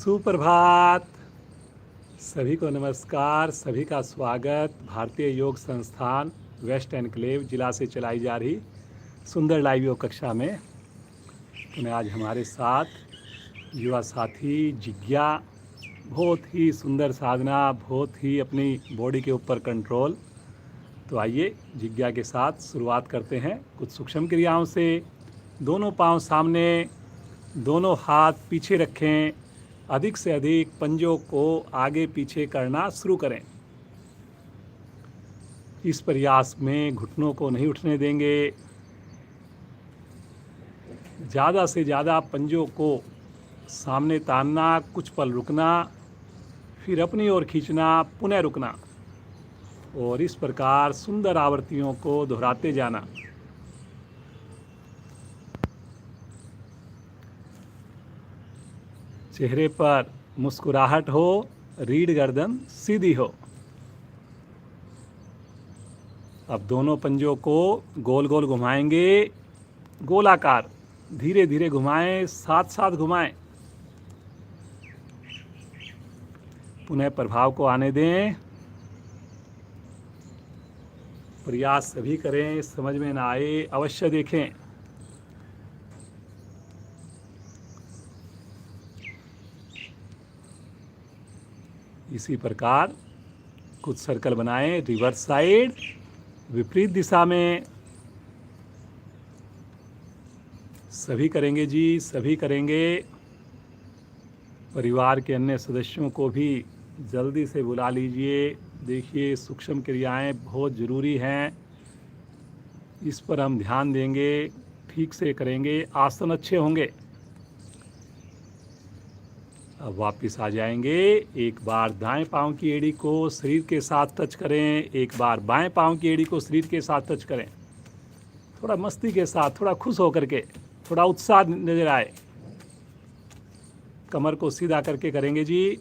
सुप्रभात। सभी को नमस्कार, सभी का स्वागत। भारतीय योग संस्थान वेस्ट एनक्लेव जिला से चलाई जा रही सुंदर लाइव योग कक्षा में पुनः आज हमारे साथ युवा साथी जिज्ञा। बहुत ही सुंदर साधना, बहुत ही अपनी बॉडी के ऊपर कंट्रोल। तो आइए जिज्ञा के साथ शुरुआत करते हैं कुछ सूक्ष्म क्रियाओं से। दोनों पांव सामने, दोनों हाथ पीछे रखें। अधिक से अधिक पंजों को आगे पीछे करना शुरू करें। इस प्रयास में घुटनों को नहीं उठने देंगे। ज़्यादा से ज़्यादा पंजों को सामने तानना, कुछ पल रुकना, फिर अपनी ओर खींचना, पुनः रुकना और इस प्रकार सुंदर आवृत्तियों को दोहराते जाना। चेहरे पर मुस्कुराहट हो, रीढ़ गर्दन सीधी हो। अब दोनों पंजों को गोल गोल घुमाएंगे, गोलाकार। धीरे धीरे घुमाएं, साथ साथ घुमाएं। पुनः प्रभाव को आने दें। प्रयास सभी करें, समझ में ना आए अवश्य देखें। इसी प्रकार कुछ सर्कल बनाएं, रिवर्स साइड, विपरीत दिशा में। सभी करेंगे जी, सभी करेंगे। परिवार के अन्य सदस्यों को भी जल्दी से बुला लीजिए। देखिए, सूक्ष्म क्रियाएं बहुत ज़रूरी हैं, इस पर हम ध्यान देंगे, ठीक से करेंगे, आसन अच्छे होंगे। अब वापस आ जाएंगे। एक बार दाएं पांव की एड़ी को शरीर के साथ टच करें, एक बार बाएं पांव की एड़ी को शरीर के साथ टच करें। थोड़ा मस्ती के साथ, थोड़ा खुश होकर के, थोड़ा उत्साह नजर आए। कमर को सीधा करके करेंगे जी।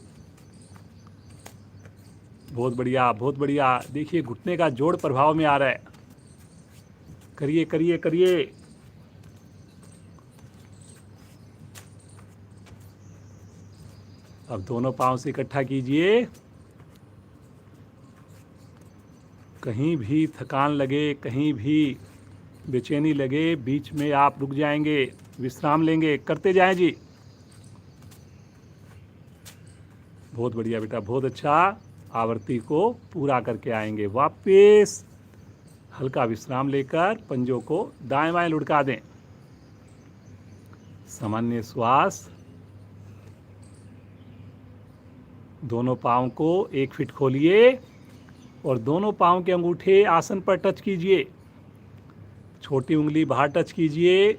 बहुत बढ़िया, बहुत बढ़िया। देखिए, घुटने का जोड़ प्रभाव में आ रहा है। करिए करिए करिए। अब दोनों पांव से इकट्ठा कीजिए। कहीं भी थकान लगे, कहीं भी बेचैनी लगे, बीच में आप रुक जाएंगे, विश्राम लेंगे। करते जाएं जी। बहुत बढ़िया बेटा, बहुत अच्छा। आवृत्ति को पूरा करके आएंगे। वापस हल्का विश्राम लेकर पंजों को दाएं बाएं लुढ़का दें। सामान्य श्वास। दोनों पाँव को 1 फीट खोलिए और दोनों पाँव के अंगूठे आसन पर टच कीजिए। छोटी उंगली बाहर टच कीजिए,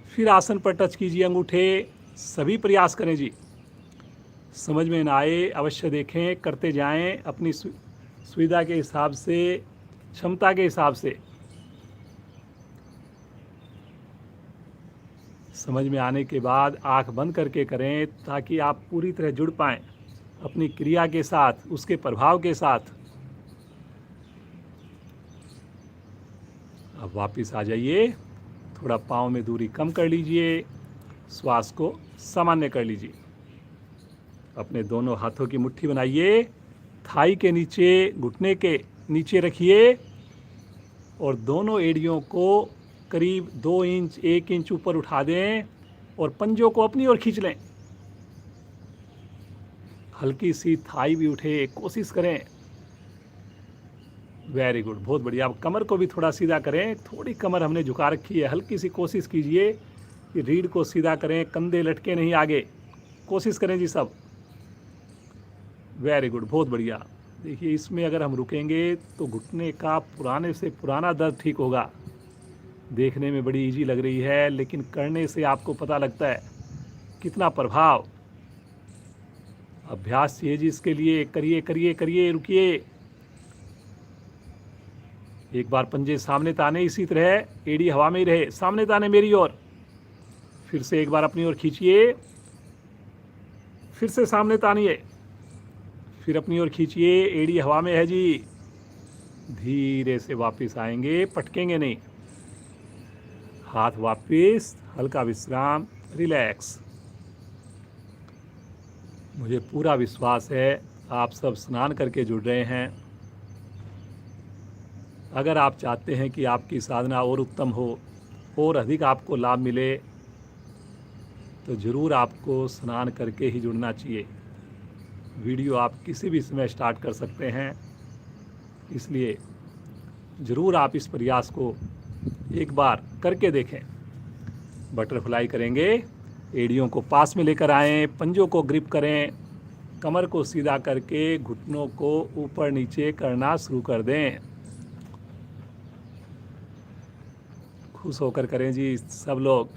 फिर आसन पर टच कीजिए अंगूठे। सभी प्रयास करें जी। समझ में ना आए अवश्य देखें, करते जाएं अपनी सुविधा के हिसाब से, क्षमता के हिसाब से। समझ में आने के बाद आंख बंद करके करें ताकि आप पूरी तरह जुड़ पाएं अपनी क्रिया के साथ, उसके प्रभाव के साथ। अब वापस आ जाइए। थोड़ा पाँव में दूरी कम कर लीजिए, श्वास को सामान्य कर लीजिए। अपने दोनों हाथों की मुट्ठी बनाइए, थाई के नीचे, घुटने के नीचे रखिए और दोनों एड़ियों को करीब 2 इंच 1 इंच ऊपर उठा दें और पंजों को अपनी ओर खींच लें। हल्की सी थाई भी उठे, कोशिश करें। वेरी गुड, बहुत बढ़िया। अब कमर को भी थोड़ा सीधा करें। थोड़ी कमर हमने झुका रखी है, हल्की सी कोशिश कीजिए कि रीढ़ को सीधा करें, कंधे लटके नहीं आगे। कोशिश करें जी सब। वेरी गुड, बहुत बढ़िया। देखिए, इसमें अगर हम रुकेंगे तो घुटने का पुराने से पुराना दर्द ठीक होगा। देखने में बड़ी इजी लग रही है, लेकिन करने से आपको पता लगता है कितना प्रभाव। अभ्यास चाहिए जी इसके लिए। करिए करिए करिए, रुकिए। एक बार पंजे सामने ताने, इसी तरह एड़ी हवा में ही रहे, सामने ताने मेरी ओर। फिर से एक बार अपनी ओर खींचिए, फिर से सामने तानिए, फिर अपनी ओर खींचिए। एड़ी हवा में है जी। धीरे से वापस आएंगे, पटकेंगे नहीं। हाथ वापस, हल्का विश्राम, रिलैक्स। मुझे पूरा विश्वास है आप सब स्नान करके जुड़ रहे हैं। अगर आप चाहते हैं कि आपकी साधना और उत्तम हो और अधिक आपको लाभ मिले तो ज़रूर आपको स्नान करके ही जुड़ना चाहिए। वीडियो आप किसी भी समय स्टार्ट कर सकते हैं, इसलिए ज़रूर आप इस प्रयास को एक बार करके देखें। बटरफ्लाई करेंगे, एड़ियों को पास में लेकर आएं, पंजों को ग्रिप करें, कमर को सीधा करके घुटनों को ऊपर नीचे करना शुरू कर दें। खुश होकर करें जी सब लोग।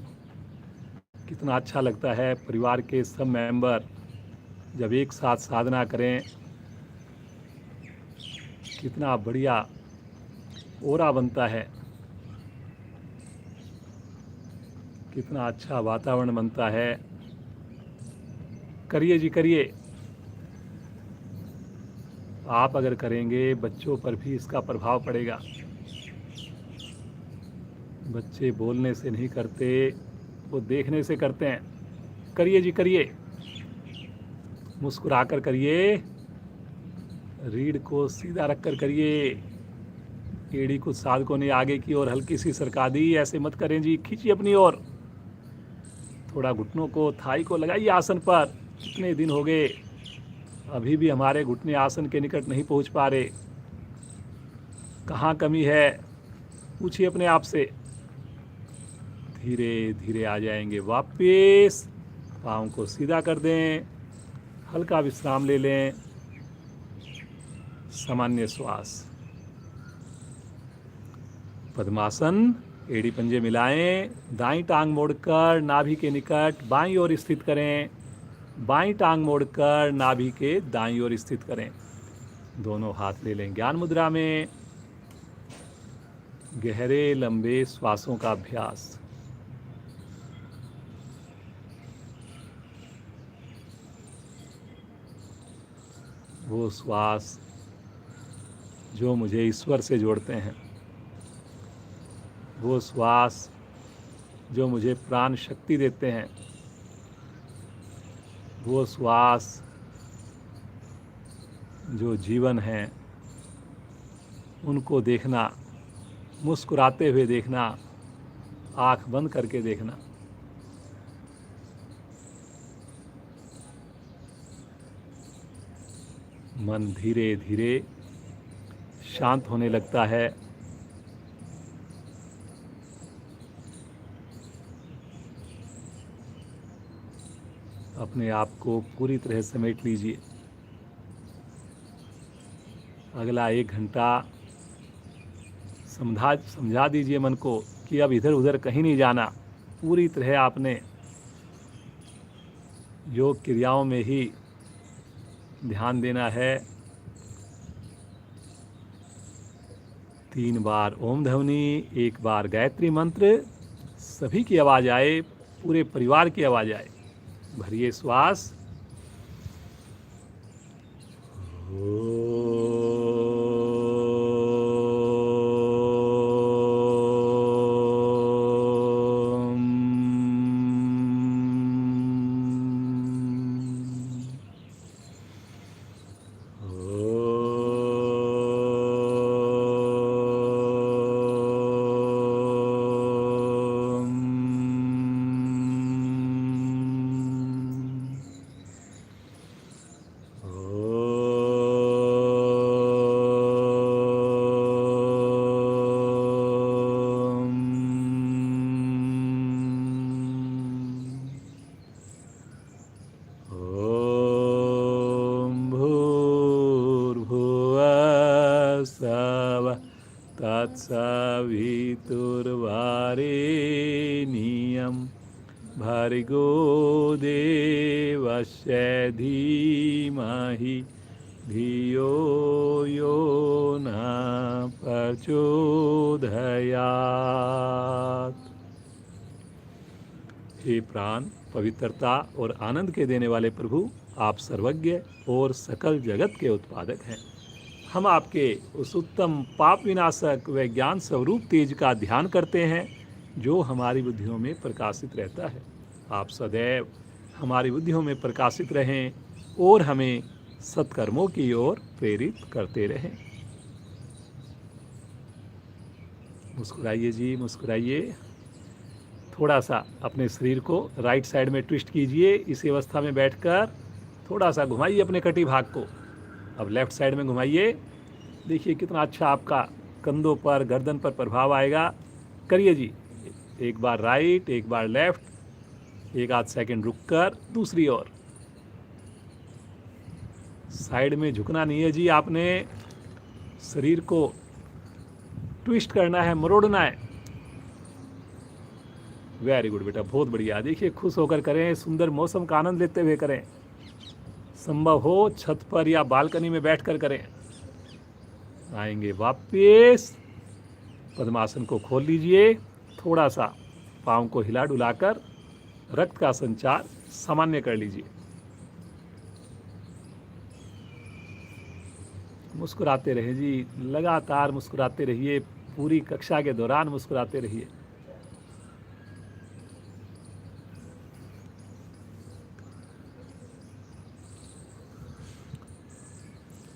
कितना अच्छा लगता है परिवार के सब मेंबर जब एक साथ साधना करें, कितना बढ़िया ओरा बनता है, कितना अच्छा वातावरण बनता है। करिए जी करिए। आप अगर करेंगे बच्चों पर भी इसका प्रभाव पड़ेगा। बच्चे बोलने से नहीं करते, वो देखने से करते हैं। करिए जी करिए, मुस्कुराकर करिए, रीढ़ को सीधा रखकर करिए। एड़ी कुछ साधकों ने आगे की ओर हल्की सी सरका दी, ऐसे मत करें जी, खींचिए अपनी ओर। थोड़ा घुटनों को, थाई को लगाइए आसन पर। कितने दिन हो गए, अभी भी हमारे घुटने आसन के निकट नहीं पहुंच पा रहे। कहाँ कमी है, पूछिए अपने आप से। धीरे धीरे आ जाएंगे वापस। पाँव को सीधा कर दें, हल्का विश्राम ले लें, सामान्य श्वास। पद्मासन, एड़ी पंजे मिलाएं, दाईं टांग मोड़कर नाभि के निकट बाईं ओर स्थित करें, बाईं टांग मोड़कर नाभि के दाईं ओर स्थित करें। दोनों हाथ ले लें ज्ञान मुद्रा में। गहरे लंबे श्वासों का अभ्यास। वो श्वास जो मुझे ईश्वर से जोड़ते हैं, वो श्वास जो मुझे प्राण शक्ति देते हैं, वो श्वास जो जीवन है, उनको देखना, मुस्कुराते हुए देखना, आँख बंद करके देखना। मन धीरे धीरे शांत होने लगता है। अपने आप को पूरी तरह समेट लीजिए। अगला 1 घंटा समझा दीजिए मन को कि अब इधर उधर कहीं नहीं जाना। पूरी तरह आपने योग क्रियाओं में ही ध्यान देना है। 3 बार ओम ध्वनि, 1 बार गायत्री मंत्र, सभी की आवाज़ आए, पूरे परिवार की आवाज़ आए। भरिए श्वास। तत्सवितुर्वरेण्यं भर्गो देवस्य धीमहि धियो यो न प्रचोदयात्। हे प्राण, पवित्रता और आनंद के देने वाले प्रभु, आप सर्वज्ञ और सकल जगत के उत्पादक हैं। हम आपके उस उत्तम पाप विनाशक व ज्ञान स्वरूप तेज का ध्यान करते हैं जो हमारी बुद्धियों में प्रकाशित रहता है। आप सदैव हमारी बुद्धियों में प्रकाशित रहें और हमें सत्कर्मों की ओर प्रेरित करते रहें। मुस्कुराइए जी, मुस्कुराइए। थोड़ा सा अपने शरीर को राइट साइड में ट्विस्ट कीजिए। इसी अवस्था में बैठकर थोड़ा सा घुमाइए अपने कटी भाग को। अब लेफ़्ट साइड में घुमाइए। देखिए कितना अच्छा आपका कंधों पर, गर्दन पर प्रभाव आएगा। करिए जी, एक बार राइट, एक बार लेफ़्ट, एक आध सेकंड रुककर दूसरी ओर। साइड में झुकना नहीं है जी, आपने शरीर को ट्विस्ट करना है, मरोड़ना है। वेरी गुड बेटा, बहुत बढ़िया। देखिए खुश होकर करें, सुंदर मौसम का आनंद लेते हुए करें। संभव हो छत पर या बालकनी में बैठकर करें। आएंगे वापस, पद्मासन को खोल लीजिए। थोड़ा सा पाँव को हिला डुलाकर रक्त का संचार सामान्य कर लीजिए। मुस्कुराते रहिए जी, लगातार मुस्कुराते रहिए। पूरी कक्षा के दौरान मुस्कुराते रहिए।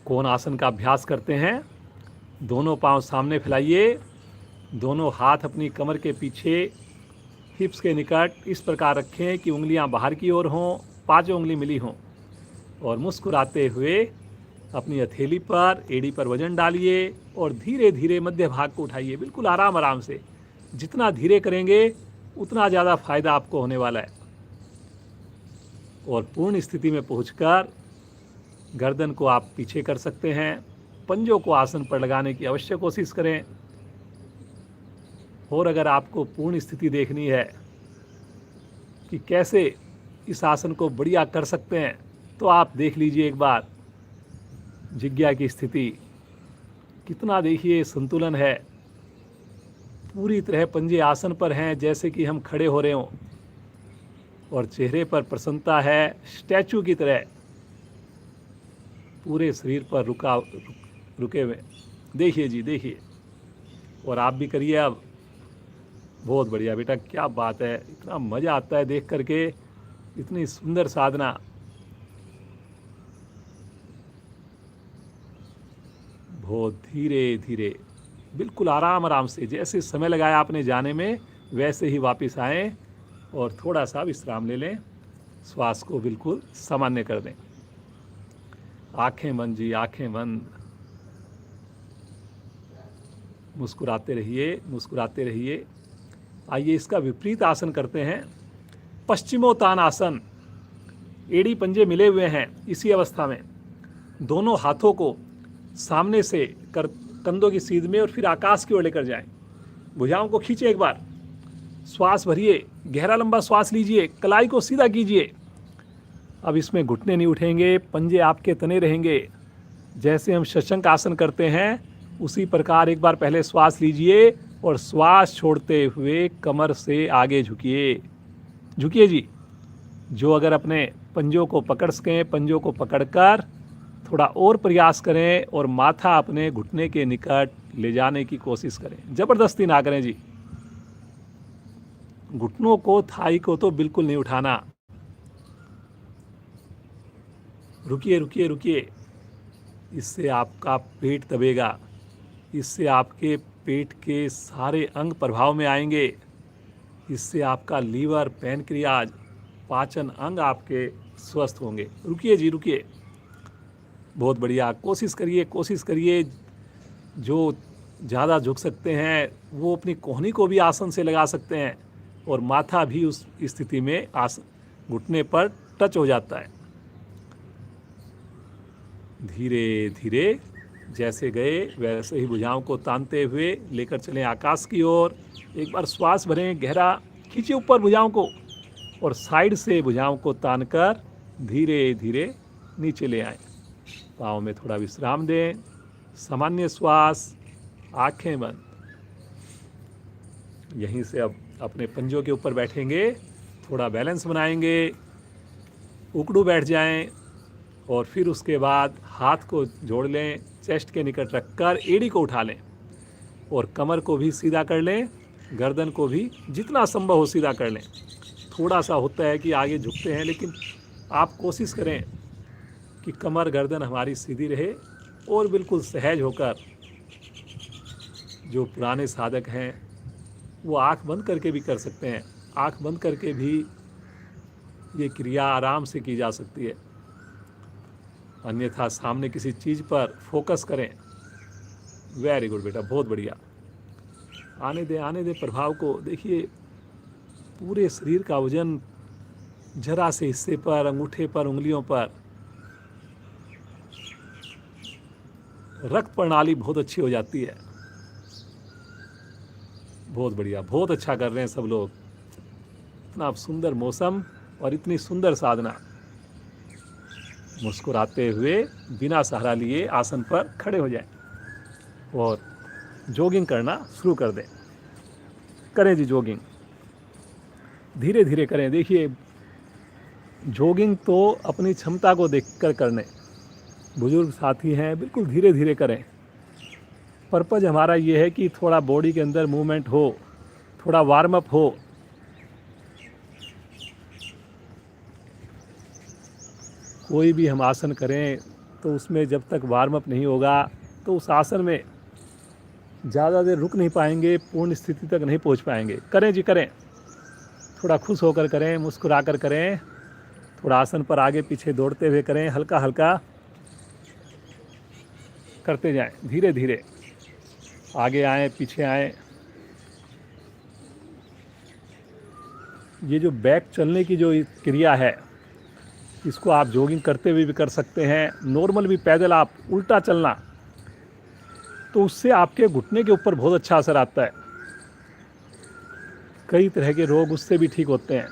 कोण आसन का अभ्यास करते हैं। दोनों पांव सामने फैलाइए, दोनों हाथ अपनी कमर के पीछे हिप्स के निकट इस प्रकार रखें कि उंगलियां बाहर की ओर हों, पांचों उंगली मिली हों। और मुस्कुराते हुए अपनी हथेली पर, एड़ी पर वजन डालिए और धीरे धीरे मध्य भाग को उठाइए, बिल्कुल आराम आराम से। जितना धीरे करेंगे उतना ज़्यादा फायदा आपको होने वाला है। और पूर्ण स्थिति में पहुंचकर गर्दन को आप पीछे कर सकते हैं। पंजों को आसन पर लगाने की अवश्य कोशिश करें। और अगर आपको पूर्ण स्थिति देखनी है कि कैसे इस आसन को बढ़िया कर सकते हैं, तो आप देख लीजिए एक बार जिज्ञा की स्थिति। कितना देखिए संतुलन है, पूरी तरह पंजे आसन पर हैं जैसे कि हम खड़े हो रहे हों। और चेहरे पर प्रसन्नता है, स्टैचू की तरह पूरे शरीर पर रुके हुए। देखिए जी, देखिए। और आप भी करिए अब। बहुत बढ़िया बेटा, क्या बात है। इतना मज़ा आता है देख करके, इतनी सुंदर साधना। बहुत धीरे धीरे, बिल्कुल आराम आराम से। जैसे समय लगाया आपने जाने में, वैसे ही वापस आएँ और थोड़ा सा विश्राम ले लें। श्वास को बिल्कुल सामान्य कर दें। आंखें बंद जी, आंखें बंद। मुस्कुराते रहिए, मुस्कुराते रहिए। आइए इसका विपरीत आसन करते हैं, पश्चिमोत्तान आसन। एड़ी पंजे मिले हुए हैं। इसी अवस्था में दोनों हाथों को सामने से कर कंधों की सीध में और फिर आकाश की ओर लेकर जाएं। भुजाओं को खींचे एक बार। श्वास भरिए, गहरा लंबा श्वास लीजिए, कलाई को सीधा कीजिए। अब इसमें घुटने नहीं उठेंगे, पंजे आपके तने रहेंगे। जैसे हम शशंक आसन करते हैं उसी प्रकार एक बार पहले श्वास लीजिए और श्वास छोड़ते हुए कमर से आगे झुकिए। झुकिए जी। जो अगर अपने पंजों को पकड़ सकें, पंजों को पकड़कर थोड़ा और प्रयास करें और माथा अपने घुटने के निकट ले जाने की कोशिश करें। ज़बरदस्ती ना करें जी। घुटनों को, थाई को तो बिल्कुल नहीं उठाना। रुकिए रुकिए रुकिए। इससे आपका पेट दबेगा, इससे आपके पेट के सारे अंग प्रभाव में आएंगे। इससे आपका लीवर, पैनक्रियाज, पाचन अंग आपके स्वस्थ होंगे। रुकिए जी, रुकिए। बहुत बढ़िया। कोशिश करिए, कोशिश करिए। जो ज़्यादा झुक सकते हैं वो अपनी कोहनी को भी आसन से लगा सकते हैं और माथा भी उस स्थिति में आसन घुटने पर टच हो जाता है। धीरे धीरे जैसे गए वैसे ही भुजाओं को तानते हुए लेकर चलें आकाश की ओर। एक बार श्वास भरें, गहरा खींचिए ऊपर भुजाओं को और साइड से भुजाओं को तानकर धीरे धीरे नीचे ले आएं। पाँव में थोड़ा विश्राम दें। सामान्य श्वास, आंखें बंद। यहीं से अब अपने पंजों के ऊपर बैठेंगे, थोड़ा बैलेंस बनाएंगे, उकड़ू बैठ जाएं और फिर उसके बाद हाथ को जोड़ लें, चेस्ट के निकट रखकर एड़ी को उठा लें और कमर को भी सीधा कर लें, गर्दन को भी जितना संभव हो सीधा कर लें। थोड़ा सा होता है कि आगे झुकते हैं, लेकिन आप कोशिश करें कि कमर गर्दन हमारी सीधी रहे और बिल्कुल सहज होकर, जो पुराने साधक हैं वो आँख बंद करके भी कर सकते हैं। आँख बंद करके भी ये क्रिया आराम से की जा सकती है। अन्यथा सामने किसी चीज़ पर फोकस करें। वेरी गुड बेटा, बहुत बढ़िया। आने दे प्रभाव को। देखिए पूरे शरीर का वजन जरा से हिस्से पर, अंगूठे पर, उंगलियों पर। रक्त प्रणाली बहुत अच्छी हो जाती है। बहुत बढ़िया, बहुत अच्छा कर रहे हैं सब लोग। इतना सुंदर मौसम और इतनी सुंदर साधना। मुस्कुराते हुए बिना सहारा लिए आसन पर खड़े हो जाएं और जॉगिंग करना शुरू कर दें। करें जी जॉगिंग, धीरे धीरे करें। देखिए जॉगिंग तो अपनी क्षमता को देखकर करने। बुजुर्ग साथी हैं, बिल्कुल धीरे धीरे करें। पर्पज हमारा ये है कि थोड़ा बॉडी के अंदर मूवमेंट हो, थोड़ा वार्म अप हो। कोई भी हम आसन करें तो उसमें जब तक वार्म अप नहीं होगा तो उस आसन में ज़्यादा देर रुक नहीं पाएंगे, पूर्ण स्थिति तक नहीं पहुंच पाएंगे। करें जी करें, थोड़ा खुश होकर करें, मुस्कुरा कर करें। थोड़ा आसन पर आगे पीछे दौड़ते हुए करें, हल्का हल्का करते जाएं, धीरे धीरे आगे आएँ पीछे आएँ। ये जो बैक चलने की जो क्रिया है, इसको आप जॉगिंग करते हुए भी कर सकते हैं। नॉर्मल भी पैदल आप उल्टा चलना, तो उससे आपके घुटने के ऊपर बहुत अच्छा असर आता है। कई तरह के रोग उससे भी ठीक होते हैं।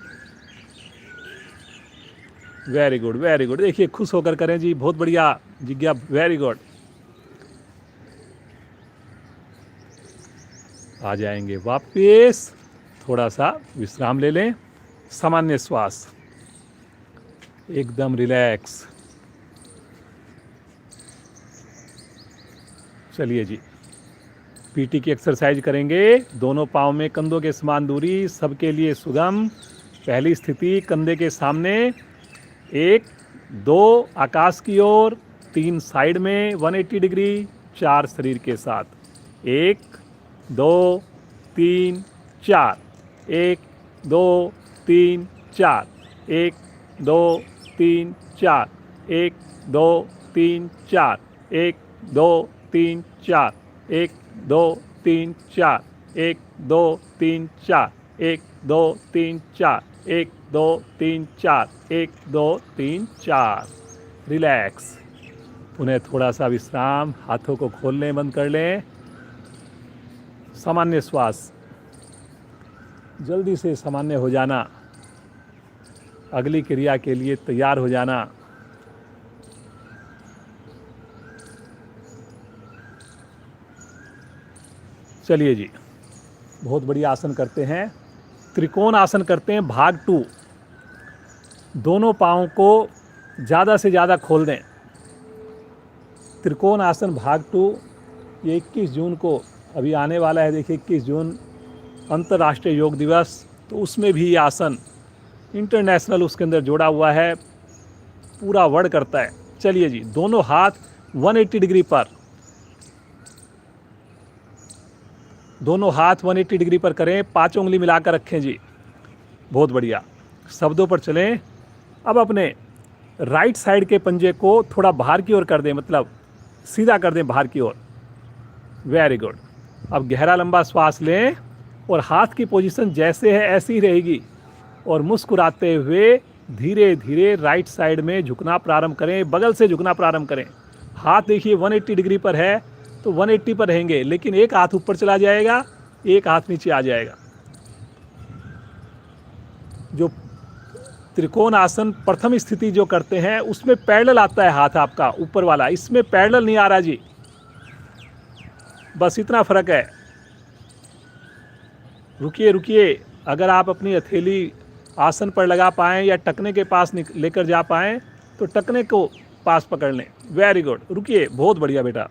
Very good, very good. देखिए खुश होकर करें जी, बहुत बढ़िया जिज्ञा, वेरी गुड। आ जाएंगे वापस, थोड़ा सा विश्राम ले लें। सामान्य श्वास, एकदम रिलैक्स। चलिए जी, पीटी की एक्सरसाइज करेंगे। दोनों पाँव में कंधों के समान दूरी, सबके लिए सुगम। पहली स्थिति कंधे के सामने, 1 2 आकाश की ओर, 3 साइड में 180 डिग्री, 4 शरीर के साथ। 1 2 3 4, 1 2 3 4, 1 2 3 4, 1 2 3 4, 1 2 3 4, 1 2 3 4, 1 2 3 4, 1 2 3 4, 1 2 3 4, 1 2 3 4। रिलैक्स। पुनः थोड़ा सा विश्राम, हाथों को खोल लें, बंद कर लें। सामान्य श्वास, जल्दी से सामान्य हो जाना, अगली क्रिया के लिए तैयार हो जाना। चलिए जी, बहुत बढ़िया आसन करते हैं। त्रिकोण आसन करते हैं, भाग 2। दोनों पाँव को ज़्यादा से ज़्यादा खोल दें। त्रिकोण आसन भाग 2 ये 21 जून को अभी आने वाला है। देखिए 21 जून अंतर्राष्ट्रीय योग दिवस, तो उसमें भी ये आसन इंटरनेशनल उसके अंदर जोड़ा हुआ है, पूरा वर्ड करता है। चलिए जी, दोनों हाथ 180 डिग्री पर, दोनों हाथ 180 डिग्री पर करें। 5 उंगली मिलाकर रखें जी, बहुत बढ़िया। शब्दों पर चलें। अब अपने राइट साइड के पंजे को थोड़ा बाहर की ओर कर दें, मतलब सीधा कर दें बाहर की ओर। Very good. अब गहरा लंबा श्वास लें और हाथ की पोजीशन जैसे है ऐसी ही रहेगी, और मुस्कुराते हुए धीरे धीरे राइट साइड में झुकना प्रारंभ करें, बगल से झुकना प्रारंभ करें। हाथ देखिए 180 डिग्री पर है तो 180 पर रहेंगे, लेकिन एक हाथ ऊपर चला जाएगा, एक हाथ नीचे आ जाएगा। जो त्रिकोण आसन प्रथम स्थिति जो करते हैं उसमें पैरेलल आता है हाथ आपका ऊपर वाला, इसमें पैरेलल नहीं आ रहा जी, बस इतना फर्क है। रुकिए रुकिए, अगर आप अपनी हथेली आसन पर लगा पाएँ या टकने के पास लेकर जा पाएँ तो टकने को पास पकड़ लें। Very good. रुकिए, बहुत बढ़िया बेटा।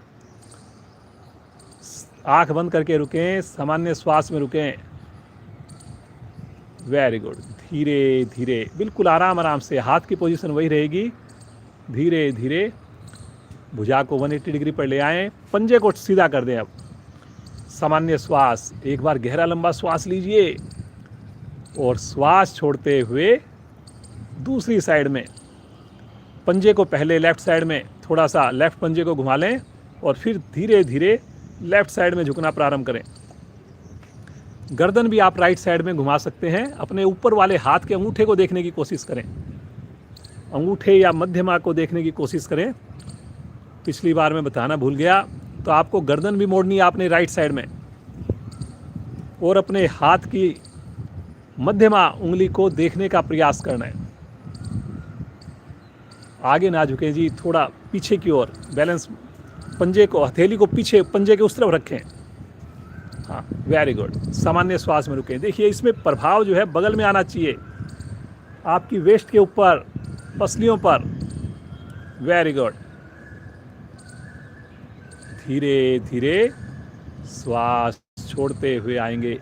आंख बंद करके रुकें, सामान्य श्वास में रुकें। Very good. धीरे धीरे, बिल्कुल आराम आराम से, हाथ की पोजीशन वही रहेगी, धीरे धीरे भुजा को 180 डिग्री पर ले आएं, पंजे को सीधा कर दें। अब सामान्य श्वास, एक बार गहरा लंबा श्वास लीजिए और श्वास छोड़ते हुए दूसरी साइड में पंजे को पहले लेफ्ट साइड में थोड़ा सा लेफ्ट पंजे को घुमा लें और फिर धीरे धीरे लेफ्ट साइड में झुकना प्रारंभ करें। गर्दन भी आप राइट साइड में घुमा सकते हैं। अपने ऊपर वाले हाथ के अंगूठे को देखने की कोशिश करें, अंगूठे या मध्यमा को देखने की कोशिश करें। पिछली बार मैं बताना भूल गया, तो आपको गर्दन भी मोड़नी है आपने राइट साइड में और अपने हाथ की मध्यमा उंगली को देखने का प्रयास करना है। आगे ना झुकें जी, थोड़ा पीछे की ओर बैलेंस, पंजे को, हथेली को पीछे पंजे के उस तरफ रखें। हाँ, वेरी गुड। सामान्य श्वास में रुकें। देखिए इसमें प्रभाव जो है बगल में आना चाहिए, आपकी वेस्ट के ऊपर, पसलियों पर। Very good. धीरे धीरे श्वास छोड़ते हुए आएंगे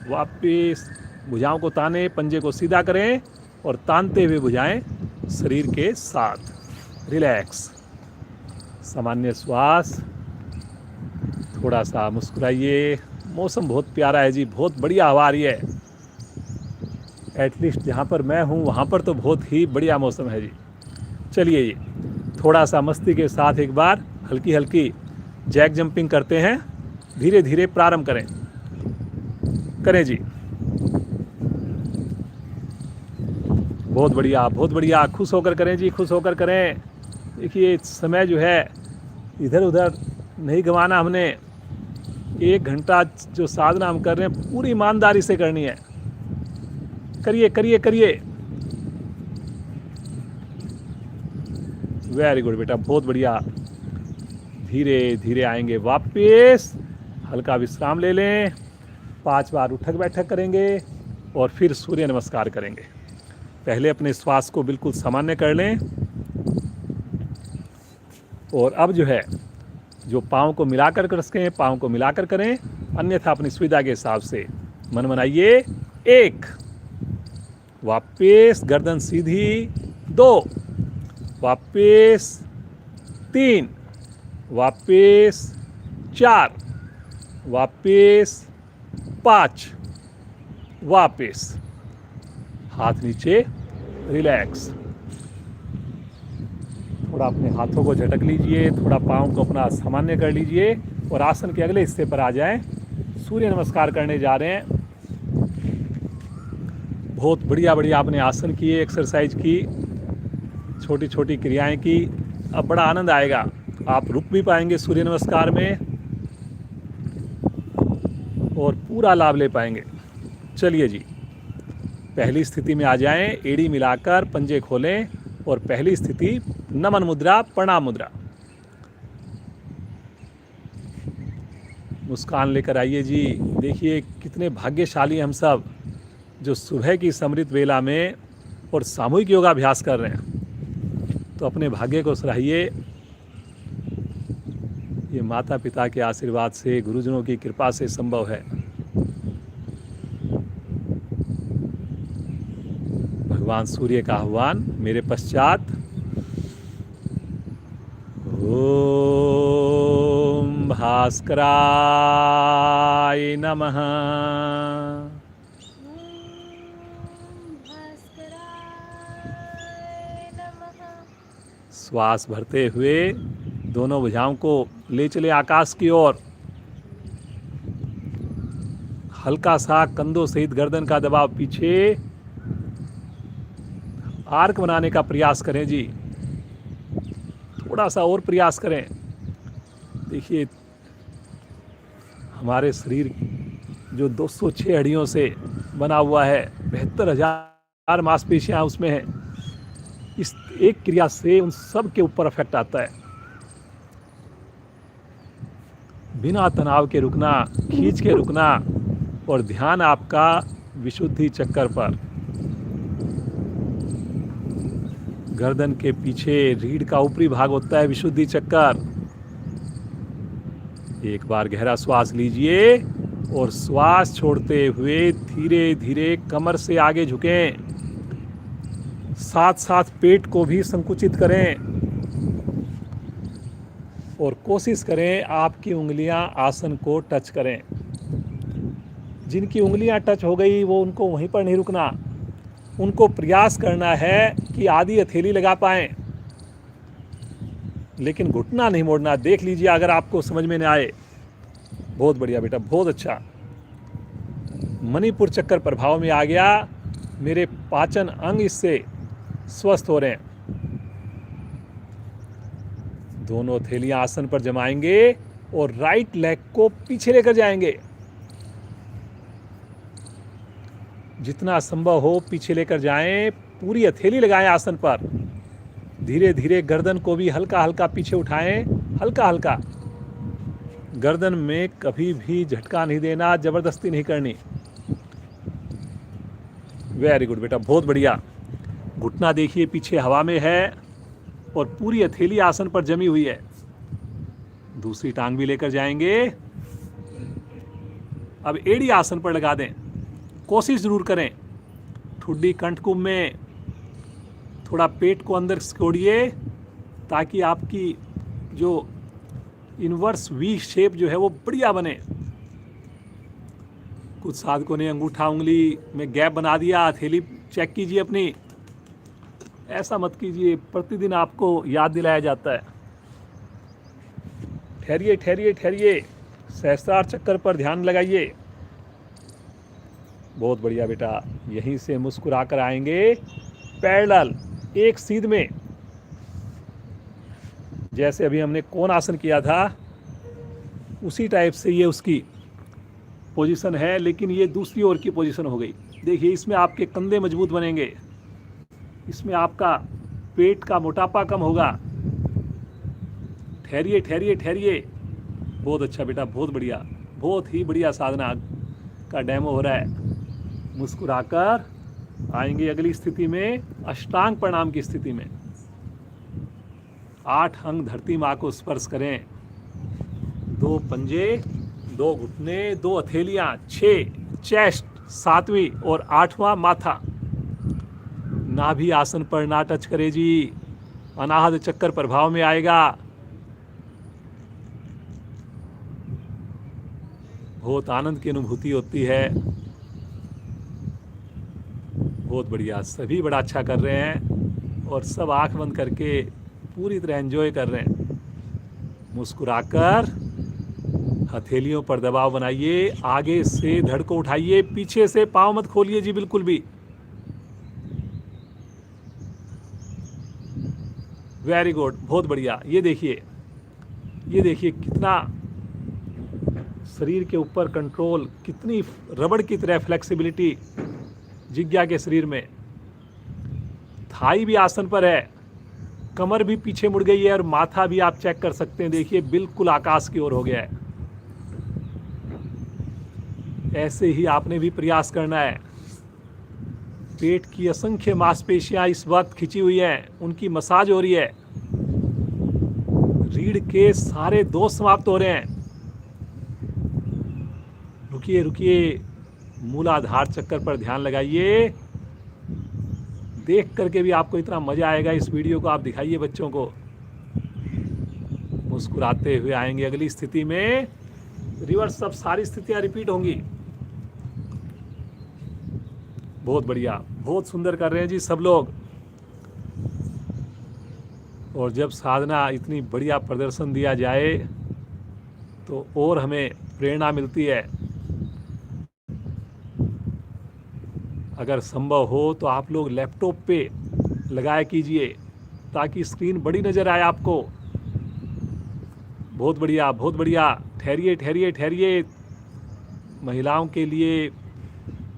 वापिस। भुजाओं को ताने, पंजे को सीधा करें और तानते हुए भुजाएं शरीर के साथ। रिलैक्स। सामान्य श्वास। थोड़ा सा मुस्कुराइए। मौसम बहुत प्यारा है जी, बहुत बढ़िया हवा आ रही है। एटलीस्ट जहाँ पर मैं हूँ वहाँ पर तो बहुत ही बढ़िया मौसम है जी। चलिए जी, थोड़ा सा मस्ती के साथ एक बार हल्की हल्की जैक जंपिंग करते हैं। धीरे धीरे प्रारंभ करें जी। बहुत बढ़िया, बहुत बढ़िया। खुश होकर करें जी, खुश होकर करें। देखिए समय जो है इधर उधर नहीं गंवाना हमने। 1 घंटा जो साधना हम कर रहे हैं पूरी ईमानदारी से करनी है। करिए करिए करिए। वेरी गुड बेटा, बहुत बढ़िया। धीरे धीरे आएंगे वापस। हल्का विश्राम ले लें। 5 बार उठक बैठक करेंगे और फिर सूर्य नमस्कार करेंगे। पहले अपने श्वास को बिल्कुल सामान्य कर लें और अब जो है जो पाँव को मिलाकर कर सकें पाँव को मिलाकर करें, अन्यथा अपनी सुविधा के हिसाब से मन बनाइए। 1, वापस गर्दन सीधी। 2, वापस। 3, वापस। 4, वापस। 5, वापस। हाथ नीचे, रिलैक्स। थोड़ा अपने हाथों को झटक लीजिए, थोड़ा पाँव को अपना सामान्य कर लीजिए और आसन के अगले हिस्से पर आ जाएं। सूर्य नमस्कार करने जा रहे हैं। बहुत बढ़िया बढ़िया आपने आसन किए, एक्सरसाइज की, छोटी छोटी क्रियाएं की। अब बड़ा आनंद आएगा, आप रुक भी पाएंगे सूर्य नमस्कार में और पूरा लाभ ले पाएंगे। चलिए जी, पहली स्थिति में आ जाएं। एड़ी मिलाकर पंजे खोलें और पहली स्थिति नमन मुद्रा, प्रणाम मुद्रा। मुस्कान लेकर आइए जी। देखिए कितने भाग्यशाली हम सब जो सुबह की समृद्ध वेला में और सामूहिक योगाभ्यास कर रहे हैं। तो अपने भाग्य को सराहिए। ये माता पिता के आशीर्वाद से, गुरुजनों की कृपा से संभव है। भगवान सूर्य का आह्वान मेरे पश्चात। ओम भास्कराय नमः। श्वास भरते हुए दोनों भुजाओं को ले चले आकाश की ओर। हल्का सा कंधों सहित गर्दन का दबाव पीछे। आर्क बनाने का प्रयास करें जी, थोड़ा सा और प्रयास करें। देखिए हमारे शरीर जो 206 हड्डियों से बना हुआ है, 72,000 मांसपेशियां उसमें हैं। इस एक क्रिया से उन सब के ऊपर इफेक्ट आता है। बिना तनाव के रुकना, खींच के रुकना और ध्यान आपका विशुद्धि चक्कर पर। गर्दन के पीछे रीढ़ का ऊपरी भाग होता है विशुद्धि चक्कर। एक बार गहरा श्वास लीजिए और श्वास छोड़ते हुए धीरे धीरे कमर से आगे झुकें। साथ साथ पेट को भी संकुचित करें और कोशिश करें आपकी उंगलियां आसन को टच करें। जिनकी उंगलियां टच हो गई वो उनको वहीं पर नहीं रुकना, उनको प्रयास करना है कि आधी हथेली लगा पाएं, लेकिन घुटना नहीं मोड़ना। देख लीजिए अगर आपको समझ में नहीं आए। बहुत बढ़िया बेटा, बहुत अच्छा। मणिपुर चक्कर प्रभाव में आ गया, मेरे पाचन अंग इससे स्वस्थ हो रहे हैं। दोनों हथेलियां आसन पर जमाएंगे और राइट लेग को पीछे लेकर जाएंगे। जितना संभव हो पीछे लेकर जाएं, पूरी हथेली लगाएं आसन पर। धीरे धीरे गर्दन को भी हल्का हल्का पीछे उठाएं, हल्का हल्का। गर्दन में कभी भी झटका नहीं देना, जबरदस्ती नहीं करनी। वेरी गुड बेटा, बहुत बढ़िया। घुटना देखिए पीछे हवा में है और पूरी हथेली आसन पर जमी हुई है। दूसरी टांग भी लेकर जाएंगे। अब एड़ी आसन पर लगा दें। कोशिश जरूर करें। ठुड्डी कंठकुंभ में थोड़ा पेट को अंदर सिकोड़िए ताकि आपकी जो इनवर्स वी शेप जो है वो बढ़िया बने। कुछ साधकों ने अंगूठा उंगली में गैप बना दिया। हथेली चेक कीजिए अपनी। ऐसा मत कीजिए, प्रतिदिन आपको याद दिलाया जाता है। ठहरिए ठहरिए ठहरिए, सहस्त्रार चक्कर पर ध्यान लगाइए। बहुत बढ़िया बेटा, यहीं से मुस्कुरा कर आएंगे पैरेलल, एक सीध में। जैसे अभी हमने कोण आसन किया था उसी टाइप से ये उसकी पोजीशन है, लेकिन ये दूसरी ओर की पोजीशन हो गई। देखिए इसमें आपके कंधे मजबूत बनेंगे, इसमें आपका पेट का मोटापा कम होगा। ठहरिए ठहरिए ठहरिए। बहुत अच्छा बेटा, बहुत बढ़िया, बहुत ही बढ़िया साधना का डेमो हो रहा है। मुस्कुराकर आएंगे अगली स्थिति में, अष्टांग प्रणाम की स्थिति में। 8 अंग धरती माँ को स्पर्श करें। 2 पंजे, 2 घुटने, 2 हथेलियां, 6 चेस्ट, 7वीं और 8वां माथा। नाभि आसन पर ना टच करे जी, अनाहत चक्कर प्रभाव में आएगा। बहुत आनंद की अनुभूति होती है। बहुत बढ़िया, सभी बड़ा अच्छा कर रहे हैं और सब आंख बंद करके पूरी तरह एंजॉय कर रहे हैं। मुस्कुराकर हथेलियों पर दबाव बनाइए। आगे से धड़ को उठाइए, पीछे से पांव मत खोलिए जी बिल्कुल भी। वेरी गुड, बहुत बढ़िया। ये देखिए कितना शरीर के ऊपर कंट्रोल, कितनी रबड़ की तरह फ्लेक्सिबिलिटी जिज्ञा के शरीर में। थाई भी आसन पर है, कमर भी पीछे मुड़ गई है और माथा भी आप चेक कर सकते हैं। देखिए बिल्कुल आकाश की ओर हो गया है। ऐसे ही आपने भी प्रयास करना है। पेट की असंख्य मांसपेशियां इस वक्त खिंची हुई हैं, उनकी मसाज हो रही है। रीढ़ के सारे दोष समाप्त हो रहे हैं। रुकिए रुकिए, मूलाधार चक्कर पर ध्यान लगाइए। देख करके भी आपको इतना मजा आएगा। इस वीडियो को आप दिखाइए बच्चों को। मुस्कुराते हुए आएंगे अगली स्थिति में। रिवर्स सब सारी स्थितियां रिपीट होंगी। बहुत बढ़िया, बहुत सुंदर कर रहे हैं जी सब लोग। और जब साधना इतनी बढ़िया प्रदर्शन दिया जाए तो और हमें प्रेरणा मिलती है। अगर संभव हो तो आप लोग लैपटॉप पे लगाया कीजिए ताकि स्क्रीन बड़ी नज़र आए आपको। बहुत बढ़िया, बहुत बढ़िया। ठहरिए ठहरिए ठहरिए। महिलाओं के लिए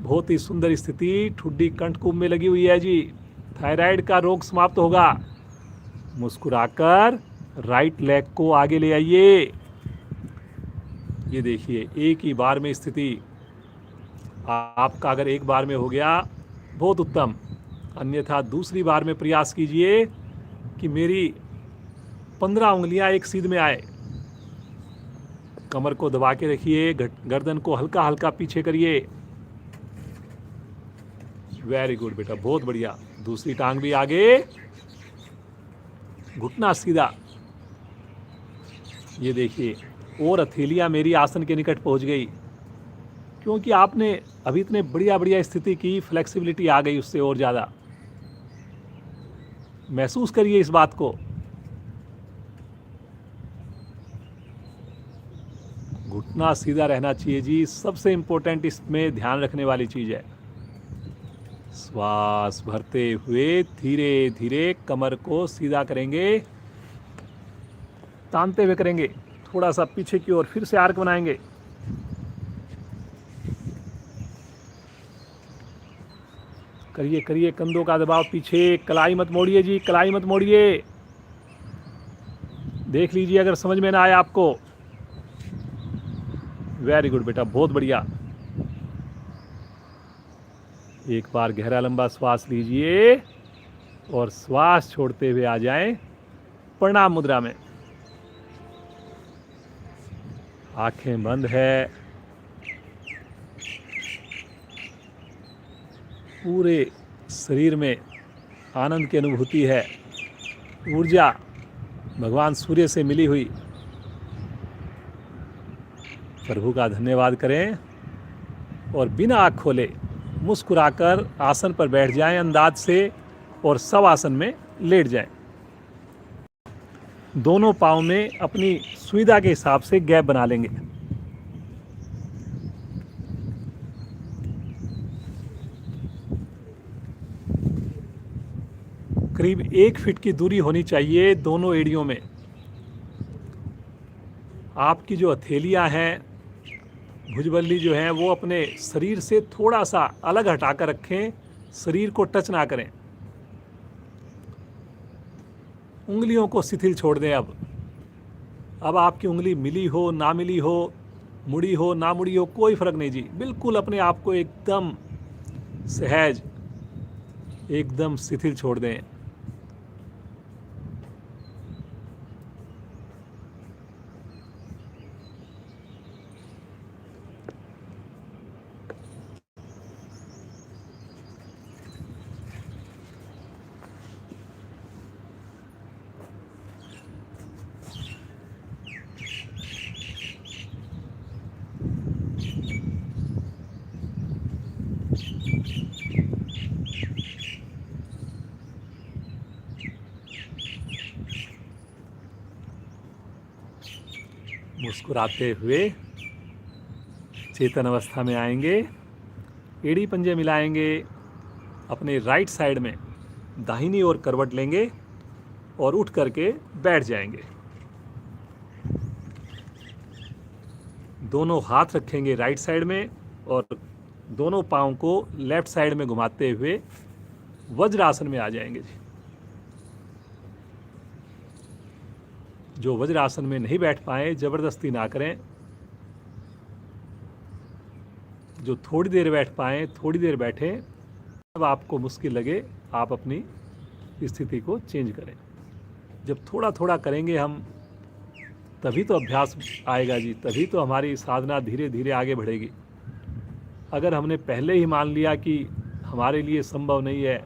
बहुत ही सुंदर स्थिति ठुड्डी कंठकुंभ में लगी हुई है जी। थायराइड का रोग समाप्त होगा। मुस्कुराकर राइट लेग को आगे ले आइए। ये देखिए एक ही बार में स्थिति। आपका अगर एक बार में हो गया बहुत उत्तम, अन्यथा दूसरी बार में प्रयास कीजिए कि मेरी 15 उंगलियां एक सीध में आए। कमर को दबा के रखिए, गर्दन को हल्का हल्का पीछे करिए। वेरी गुड बेटा, बहुत बढ़िया, दूसरी टांग भी आगे, घुटना सीधा। ये देखिए, और हथेलियां मेरी आसन के निकट पहुंच गई, क्योंकि आपने अभी इतने बढ़िया बढ़िया स्थिति की, फ्लेक्सिबिलिटी आ गई उससे और ज़्यादा। महसूस करिए इस बात को। घुटना सीधा रहना चाहिए जी, सबसे इंपॉर्टेंट इसमें ध्यान रखने वाली चीज़ है। श्वास भरते हुए धीरे धीरे कमर को सीधा करेंगे, तानते हुए करेंगे, थोड़ा सा पीछे की ओर फिर से आर्क बनाएंगे। करिए करिए, कंधों का दबाव पीछे, कलाई मत मोड़िए जी, कलाई मत मोड़िए। देख लीजिए अगर समझ में ना आया आपको। वेरी गुड बेटा, बहुत बढ़िया। एक बार गहरा लंबा श्वास लीजिए और श्वास छोड़ते हुए आ जाएं प्रणाम मुद्रा में। आंखें बंद है, पूरे शरीर में आनंद की अनुभूति है, ऊर्जा भगवान सूर्य से मिली हुई। प्रभु का धन्यवाद करें और बिना आँख खोले मुस्कुराकर आसन पर बैठ जाएं अंदाज से, और सब आसन में लेट जाएं। दोनों पाँव में अपनी सुविधा के हिसाब से गैप बना लेंगे। करीब 1 फीट की दूरी होनी चाहिए दोनों एड़ियों में। आपकी जो हथेलियां हैं, भुजबल्ली जो हैं, वो अपने शरीर से थोड़ा सा अलग हटाकर रखें, शरीर को टच ना करें। उंगलियों को शिथिल छोड़ दें। अब आपकी उंगली मिली हो ना मिली हो, मुड़ी हो ना मुड़ी हो, कोई फर्क नहीं जी। बिल्कुल अपने आप को एकदम सहज, एकदम शिथिल छोड़ दें। मुस्कुराते हुए चेतन अवस्था में आएंगे, एड़ी पंजे मिलाएंगे, अपने राइट साइड में दाहिनी ओर करवट लेंगे और उठ करके बैठ जाएंगे। दोनों हाथ रखेंगे राइट साइड में और दोनों पाँव को लेफ्ट साइड में घुमाते हुए वज्रासन में आ जाएंगे जी। जो वज्रासन में नहीं बैठ पाए ज़बरदस्ती ना करें। जो थोड़ी देर बैठ पाएँ थोड़ी देर बैठें। जब आपको मुश्किल लगे आप अपनी स्थिति को चेंज करें। जब थोड़ा थोड़ा करेंगे हम, तभी तो अभ्यास आएगा जी, तभी तो हमारी साधना धीरे धीरे आगे बढ़ेगी। अगर हमने पहले ही मान लिया कि हमारे लिए संभव नहीं है,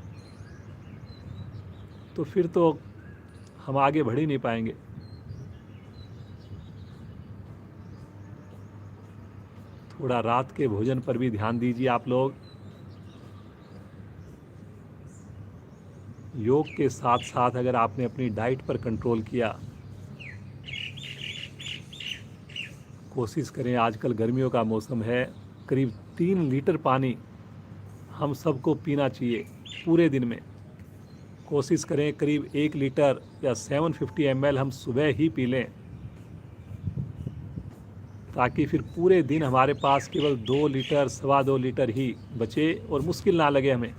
तो फिर तो हम आगे बढ़ ही नहीं पाएंगे। थोड़ा रात के भोजन पर भी ध्यान दीजिए आप लोग। योग के साथ साथ अगर आपने अपनी डाइट पर कंट्रोल किया, कोशिश करें, आजकल गर्मियों का मौसम है, करीब 3 लीटर पानी हम सबको पीना चाहिए पूरे दिन में। कोशिश करें करीब 1 लीटर या 750 ml हम सुबह ही पी लें, ताकि फिर पूरे दिन हमारे पास केवल 2 लीटर 2.25 लीटर ही बचे और मुश्किल ना लगे हमें।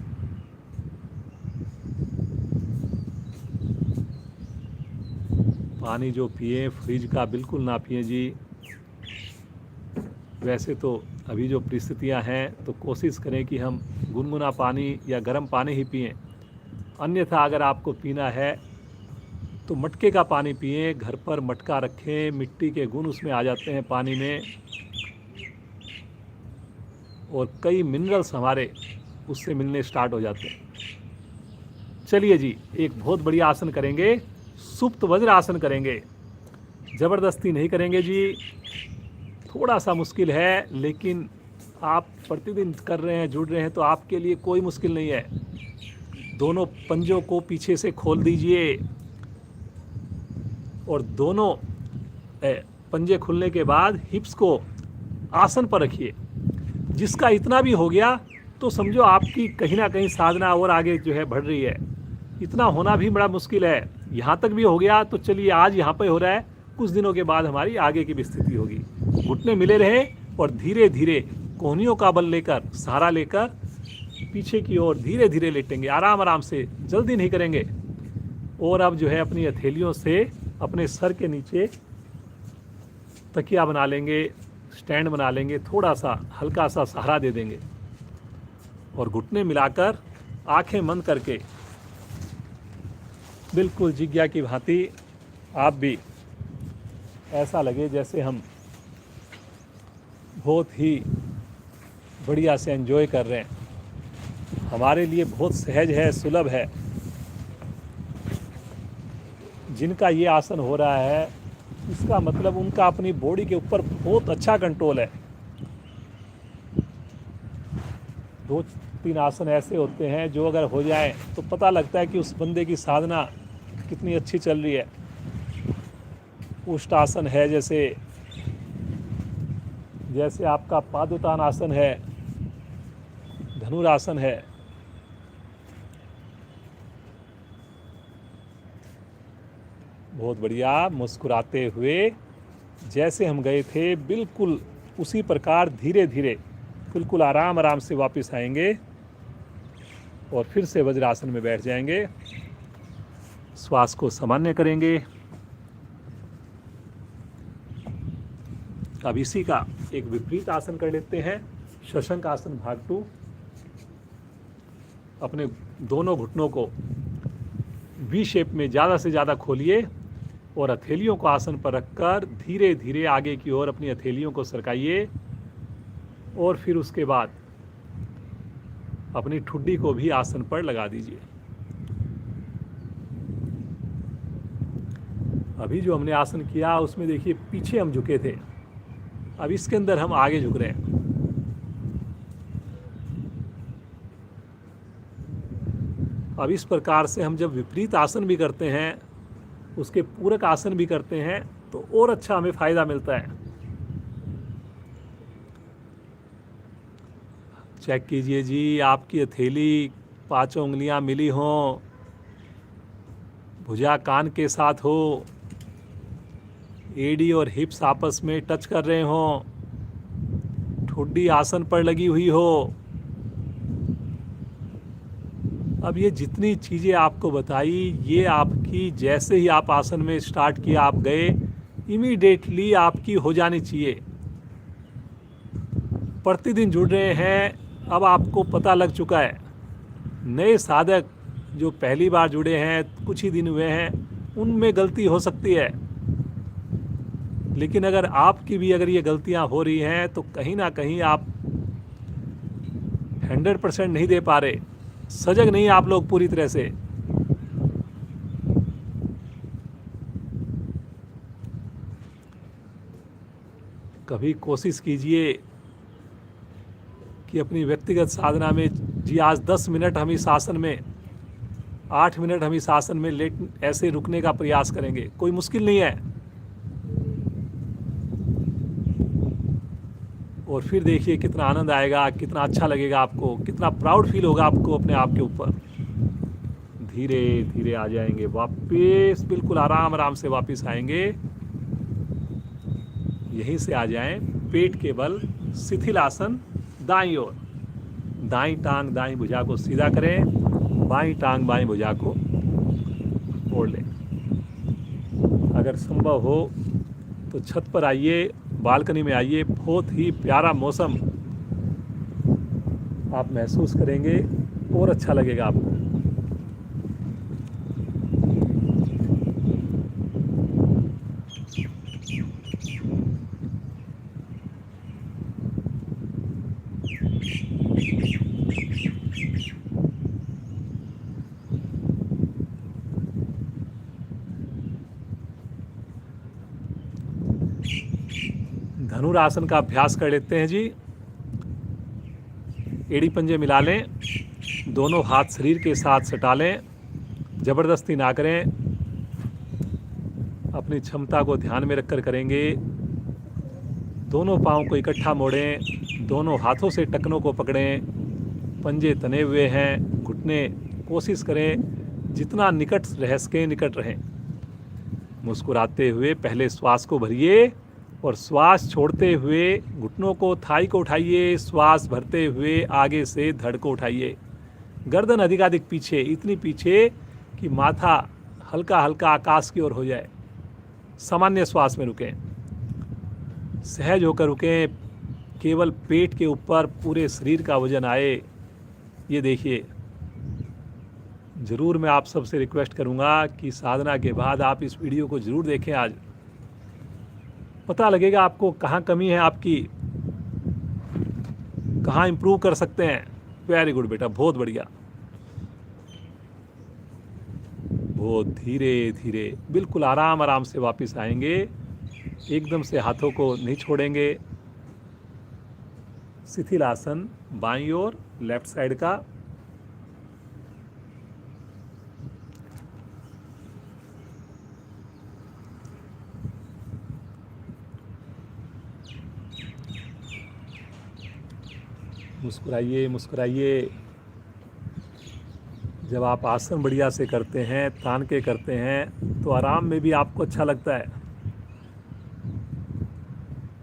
पानी जो पिए फ्रिज का बिल्कुल ना पिए जी। वैसे तो अभी जो परिस्थितियां हैं, तो कोशिश करें कि हम गुनगुना पानी या गर्म पानी ही पिएं। अन्यथा अगर आपको पीना है तो मटके का पानी पिएं। घर पर मटका रखें, मिट्टी के गुण उसमें आ जाते हैं पानी में, और कई मिनरल्स हमारे उससे मिलने स्टार्ट हो जाते हैं। चलिए जी, एक बहुत बढ़िया आसन करेंगे, सुप्त वज्र आसन करेंगे। ज़बरदस्ती नहीं करेंगे जी, थोड़ा सा मुश्किल है, लेकिन आप प्रतिदिन कर रहे हैं, जुड़ रहे हैं, तो आपके लिए कोई मुश्किल नहीं है। दोनों पंजों को पीछे से खोल दीजिए और दोनों पंजे खुलने के बाद हिप्स को आसन पर रखिए। जिसका इतना भी हो गया तो समझो आपकी कहीं ना कहीं साधना और आगे जो है बढ़ रही है। इतना होना भी बड़ा मुश्किल है, यहाँ तक भी हो गया तो चलिए आज यहाँ पे हो रहा है, कुछ दिनों के बाद हमारी आगे की भी स्थिति होगी। घुटने मिले रहे और धीरे धीरे कोहनियों का बल लेकर, सहारा लेकर पीछे की ओर धीरे धीरे लेटेंगे, आराम आराम से, जल्दी नहीं करेंगे। और अब जो है अपनी हथेलियों से अपने सर के नीचे तकिया बना लेंगे, स्टैंड बना लेंगे, थोड़ा सा हल्का सा सहारा दे देंगे और घुटने मिलाकर आंखें बंद करके बिल्कुल जिज्ञा की भांति आप भी ऐसा लगे जैसे हम बहुत ही बढ़िया से एंजॉय कर रहे हैं। हमारे लिए बहुत सहज है, सुलभ है। जिनका ये आसन हो रहा है इसका मतलब उनका अपनी बॉडी के ऊपर बहुत अच्छा कंट्रोल है। 2-3 आसन ऐसे होते हैं जो अगर हो जाए तो पता लगता है कि उस बंदे की साधना कितनी अच्छी चल रही है। उष्ट आसन है, जैसे आपका पादोत्तान आसन है, धनुरासन है। बहुत बढ़िया, मुस्कुराते हुए जैसे हम गए थे बिल्कुल उसी प्रकार धीरे धीरे बिल्कुल आराम आराम से वापस आएंगे और फिर से वज्रासन में बैठ जाएंगे। श्वास को सामान्य करेंगे। अब इसी का एक विपरीत आसन कर लेते हैं, शशंक आसन भाग 2। अपने दोनों घुटनों को वी शेप में ज़्यादा से ज़्यादा खोलिए और हथेलियों को आसन पर रखकर धीरे धीरे आगे की ओर अपनी हथेलियों को सरकाइए और फिर उसके बाद अपनी ठुड्डी को भी आसन पर लगा दीजिए। अभी जो हमने आसन किया उसमें देखिए पीछे हम झुके थे, अब इसके अंदर हम आगे झुक रहे हैं। अब इस प्रकार से हम जब विपरीत आसन भी करते हैं, उसके पूरक आसन भी करते हैं, तो और अच्छा हमें फायदा मिलता है। चेक कीजिए जी, आपकी हथेली 5 उंगलियां मिली हों, भुजा कान के साथ हो, एडी और हिप्स आपस में टच कर रहे हों, ठुड्डी आसन पर लगी हुई हो। अब ये जितनी चीज़ें आपको बताई, ये आपकी जैसे ही आप आसन में स्टार्ट किया, आप गए, इमीडिएटली आपकी हो जानी चाहिए। प्रतिदिन जुड़ रहे हैं, अब आपको पता लग चुका है। नए साधक जो पहली बार जुड़े हैं, कुछ ही दिन हुए हैं, उनमें गलती हो सकती है, लेकिन अगर आपकी भी अगर ये गलतियां हो रही हैं तो कहीं ना कहीं आप 100% नहीं दे पा रहे, सजग नहीं आप लोग पूरी तरह से। कभी कोशिश कीजिए कि अपनी व्यक्तिगत साधना में जी आज 10 मिनट हम इस आसन में, 8 मिनट हम इस आसन में लेट ऐसे रुकने का प्रयास करेंगे। कोई मुश्किल नहीं है। और फिर देखिए कितना आनंद आएगा, कितना अच्छा लगेगा आपको, कितना प्राउड फील होगा आपको अपने आप के ऊपर। धीरे धीरे आ जाएंगे वापस, बिल्कुल आराम आराम से वापस आएंगे। यहीं से आ जाएं, पेट के बल शिथिल आसन, दाईं ओर। दाईं टांग दाईं भुजा को सीधा करें, बाईं टांग बाईं भुजा को मोड़ लें। अगर संभव हो तो छत पर आइए, बालकनी में आइए, बहुत ही प्यारा मौसम आप महसूस करेंगे और अच्छा लगेगा आपको। धनुरासन का अभ्यास कर लेते हैं जी। एड़ी पंजे मिला लें, दोनों हाथ शरीर के साथ सटा लें, ज़बरदस्ती ना करें, अपनी क्षमता को ध्यान में रखकर करेंगे। दोनों पाँव को इकट्ठा मोड़ें, दोनों हाथों से टखनों को पकड़ें, पंजे तने हुए हैं, घुटने कोशिश करें जितना निकट रह सकें निकट रहें। मुस्कुराते हुए पहले श्वास को भरिए और श्वास छोड़ते हुए घुटनों को, थाई को उठाइए। श्वास भरते हुए आगे से धड़ को उठाइए। गर्दन अधिकाधिक पीछे, इतनी पीछे कि माथा हल्का हल्का आकाश की ओर हो जाए। सामान्य श्वास में रुकें, सहज होकर रुकें, केवल पेट के ऊपर पूरे शरीर का वजन आए, ये देखिए। ज़रूर मैं आप सबसे रिक्वेस्ट करूँगा कि साधना के बाद आप इस वीडियो को ज़रूर देखें। आज पता लगेगा आपको कहाँ कमी है आपकी, कहाँ इम्प्रूव कर सकते हैं। वेरी गुड बेटा, बहुत बढ़िया। बहुत धीरे धीरे, बिल्कुल आराम आराम से वापस आएंगे। एकदम से हाथों को नहीं छोड़ेंगे। शिथिल आसन बाईं ओर, लेफ्ट साइड का। मुस्कुराइए मुस्कुराइए। जब आप आसन बढ़िया से करते हैं, तान के करते हैं, तो आराम में भी आपको अच्छा लगता है।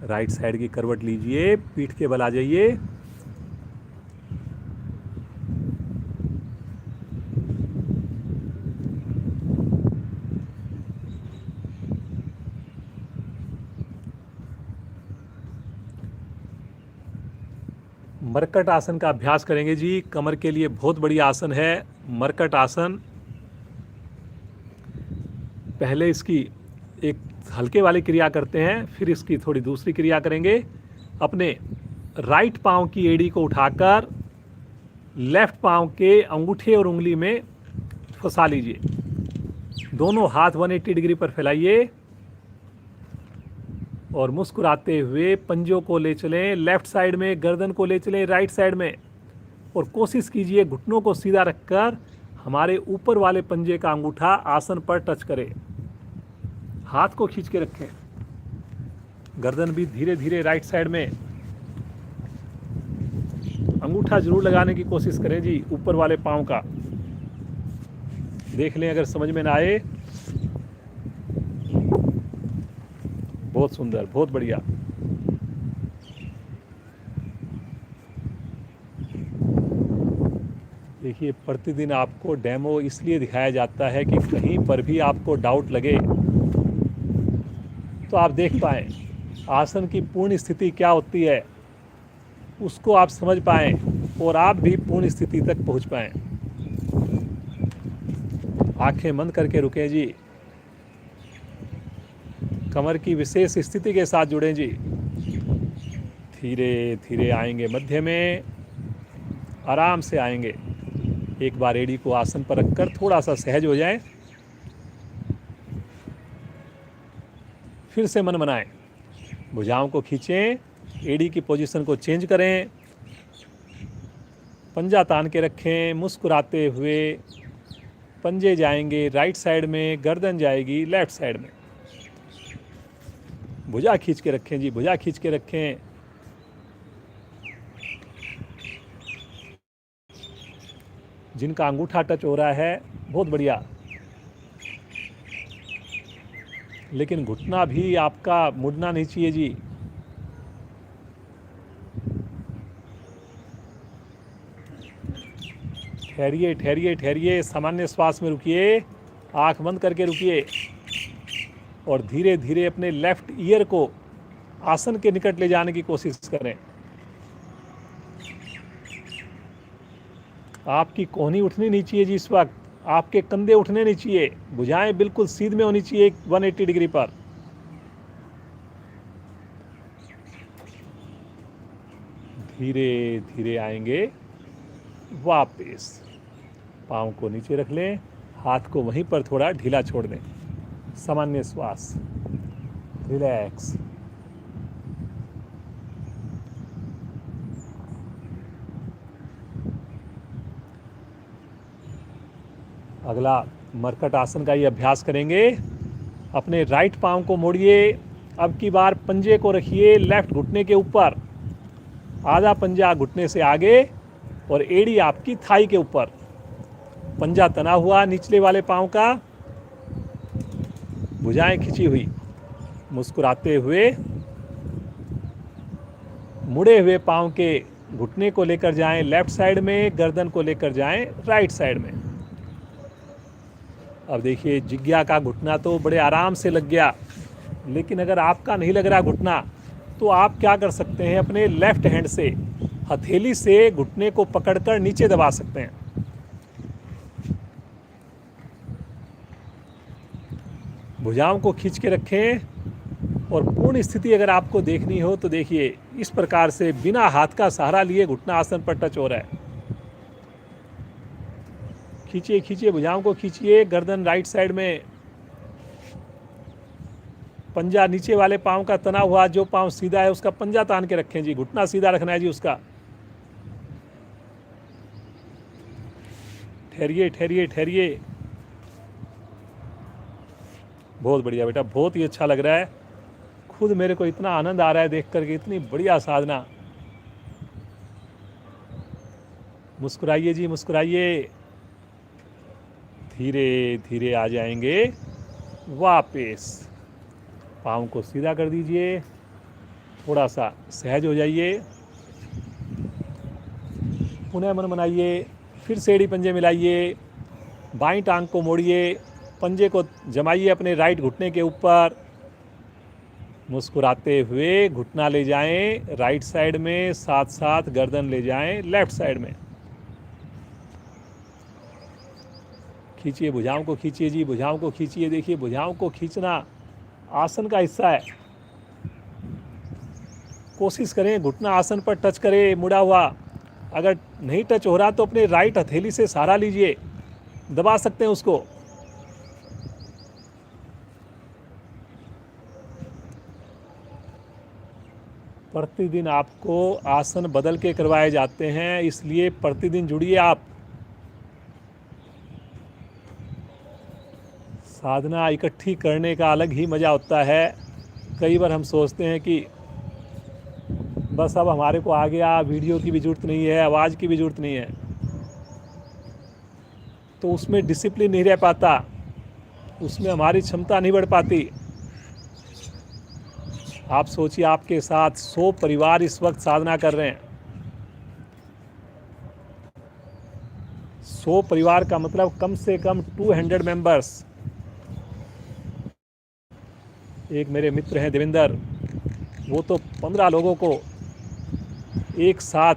राइट साइड की करवट लीजिए, पीठ के बल आ जाइए। मरकट आसन का अभ्यास करेंगे जी। कमर के लिए बहुत बढ़िया आसन है मरकट आसन। पहले इसकी एक हल्के वाली क्रिया करते हैं, फिर इसकी थोड़ी दूसरी क्रिया करेंगे। अपने राइट पांव की एड़ी को उठाकर लेफ्ट पांव के अंगूठे और उंगली में फंसा लीजिए। दोनों हाथ 180 डिग्री पर फैलाइए और मुस्कुराते हुए पंजों को ले चलें लेफ्ट साइड में, गर्दन को ले चलें राइट साइड में, और कोशिश कीजिए घुटनों को सीधा रखकर हमारे ऊपर वाले पंजे का अंगूठा आसन पर टच करे। हाथ को खींच के रखें, गर्दन भी धीरे धीरे राइट साइड में। अंगूठा जरूर लगाने की कोशिश करें जी ऊपर वाले पांव का। देख लें अगर समझ में ना आए। बहुत सुंदर, बहुत बढ़िया। देखिए, प्रतिदिन आपको डेमो इसलिए दिखाया जाता है कि कहीं पर भी आपको डाउट लगे तो आप देख पाएँ आसन की पूर्ण स्थिति क्या होती है, उसको आप समझ पाएँ और आप भी पूर्ण स्थिति तक पहुंच पाएँ। आंखें बंद करके रुकें जी। कमर की विशेष स्थिति के साथ जुड़ें जी। धीरे धीरे आएंगे मध्य में, आराम से आएंगे। एक बार एड़ी को आसन पर रखकर थोड़ा सा सहज हो जाएं। फिर से मन बनाएं, भुजाओं को खींचें, एड़ी की पोजीशन को चेंज करें, पंजा तान के रखें। मुस्कुराते हुए पंजे जाएंगे राइट साइड में, गर्दन जाएगी लेफ्ट साइड में। भुजा खींच के रखें जी, भुजा खींच के रखें। जिनका अंगूठा टच हो रहा है बहुत बढ़िया, लेकिन घुटना भी आपका मुड़ना नहीं चाहिए जी। ठहरिए ठहरिए ठहरिए, सामान्य श्वास में रुकिए, आंख बंद करके रुकिए और धीरे धीरे अपने लेफ्ट ईयर को आसन के निकट ले जाने की कोशिश करें। आपकी कोहनी उठनी नहीं चाहिए जी इस वक्त, आपके कंधे उठने नहीं चाहिए, भुजाएं बिल्कुल सीध में होनी चाहिए 180 डिग्री पर। धीरे धीरे आएंगे वापस। पाँव को नीचे रख लें, हाथ को वहीं पर थोड़ा ढीला छोड़ दें। सामान्य श्वास, रिलैक्स। अगला मरकट आसन का ही अभ्यास करेंगे। अपने राइट पाँव को मोड़िए। अब की बार पंजे को रखिए लेफ्ट घुटने के ऊपर, आधा पंजा घुटने से आगे और एड़ी आपकी थाई के ऊपर। पंजा तना हुआ निचले वाले पाँव का, भुजाएं खिंची हुई। मुस्कुराते हुए मुड़े हुए पाँव के घुटने को लेकर जाएं लेफ्ट साइड में, गर्दन को लेकर जाएं राइट साइड में। अब देखिए जिज्ञा का घुटना तो बड़े आराम से लग गया, लेकिन अगर आपका नहीं लग रहा घुटना तो आप क्या कर सकते हैं, अपने लेफ्ट हैंड से हथेली से घुटने को पकड़कर नीचे दबा सकते हैं। भुजाओं को खींच के रखें और पूर्ण स्थिति अगर आपको देखनी हो तो देखिए इस प्रकार से बिना हाथ का सहारा लिए घुटना आसन पर टच हो रहा है। खींचिए खींचिए, भुजाओं को खींचिए। गर्दन राइट साइड में, पंजा नीचे वाले पाँव का तना हुआ, जो पाँव सीधा है उसका पंजा तान के रखें जी, घुटना सीधा रखना है जी उसका। ठहरिए ठहरिए ठहरिए। बहुत बढ़िया बेटा, बहुत ही अच्छा लग रहा है। खुद मेरे को इतना आनंद आ रहा है देख करके, इतनी बढ़िया साधना। मुस्कुराइए जी मुस्कुराइए। धीरे धीरे आ जाएंगे वापस। पाँव को सीधा कर दीजिए, थोड़ा सा सहज हो जाइए। पुनः मन बनाइए, फिर से एड़ी पंजे मिलाइए। बाईं टांग को मोड़िए, पंजे को जमाइए अपने राइट घुटने के ऊपर। मुस्कुराते हुए घुटना ले जाएं राइट साइड में, साथ साथ गर्दन ले जाएं लेफ्ट साइड में। खींचिए, भुजाओं को खींचिए जी, भुजाओं को खींचिए। देखिए भुजाओं को खींचना आसन का हिस्सा है। कोशिश करें घुटना आसन पर टच करे मुड़ा हुआ। अगर नहीं टच हो रहा तो अपने राइट हथेली से सहारा लीजिए, दबा सकते हैं उसको। प्रतिदिन आपको आसन बदल के करवाए जाते हैं, इसलिए प्रतिदिन जुड़िए आप। साधना इकट्ठी करने का अलग ही मज़ा होता है। कई बार हम सोचते हैं कि बस अब हमारे को आ गया, वीडियो की भी ज़रूरत नहीं है, आवाज़ की भी ज़रूरत नहीं है, तो उसमें डिसिप्लिन नहीं रह पाता, उसमें हमारी क्षमता नहीं बढ़ पाती। आप सोचिए आपके साथ 100 परिवार इस वक्त साधना कर रहे हैं। 100 परिवार का मतलब कम से कम 200 मेंबर्स। एक मेरे मित्र हैं देवेंद्र, वो तो 15 लोगों को एक साथ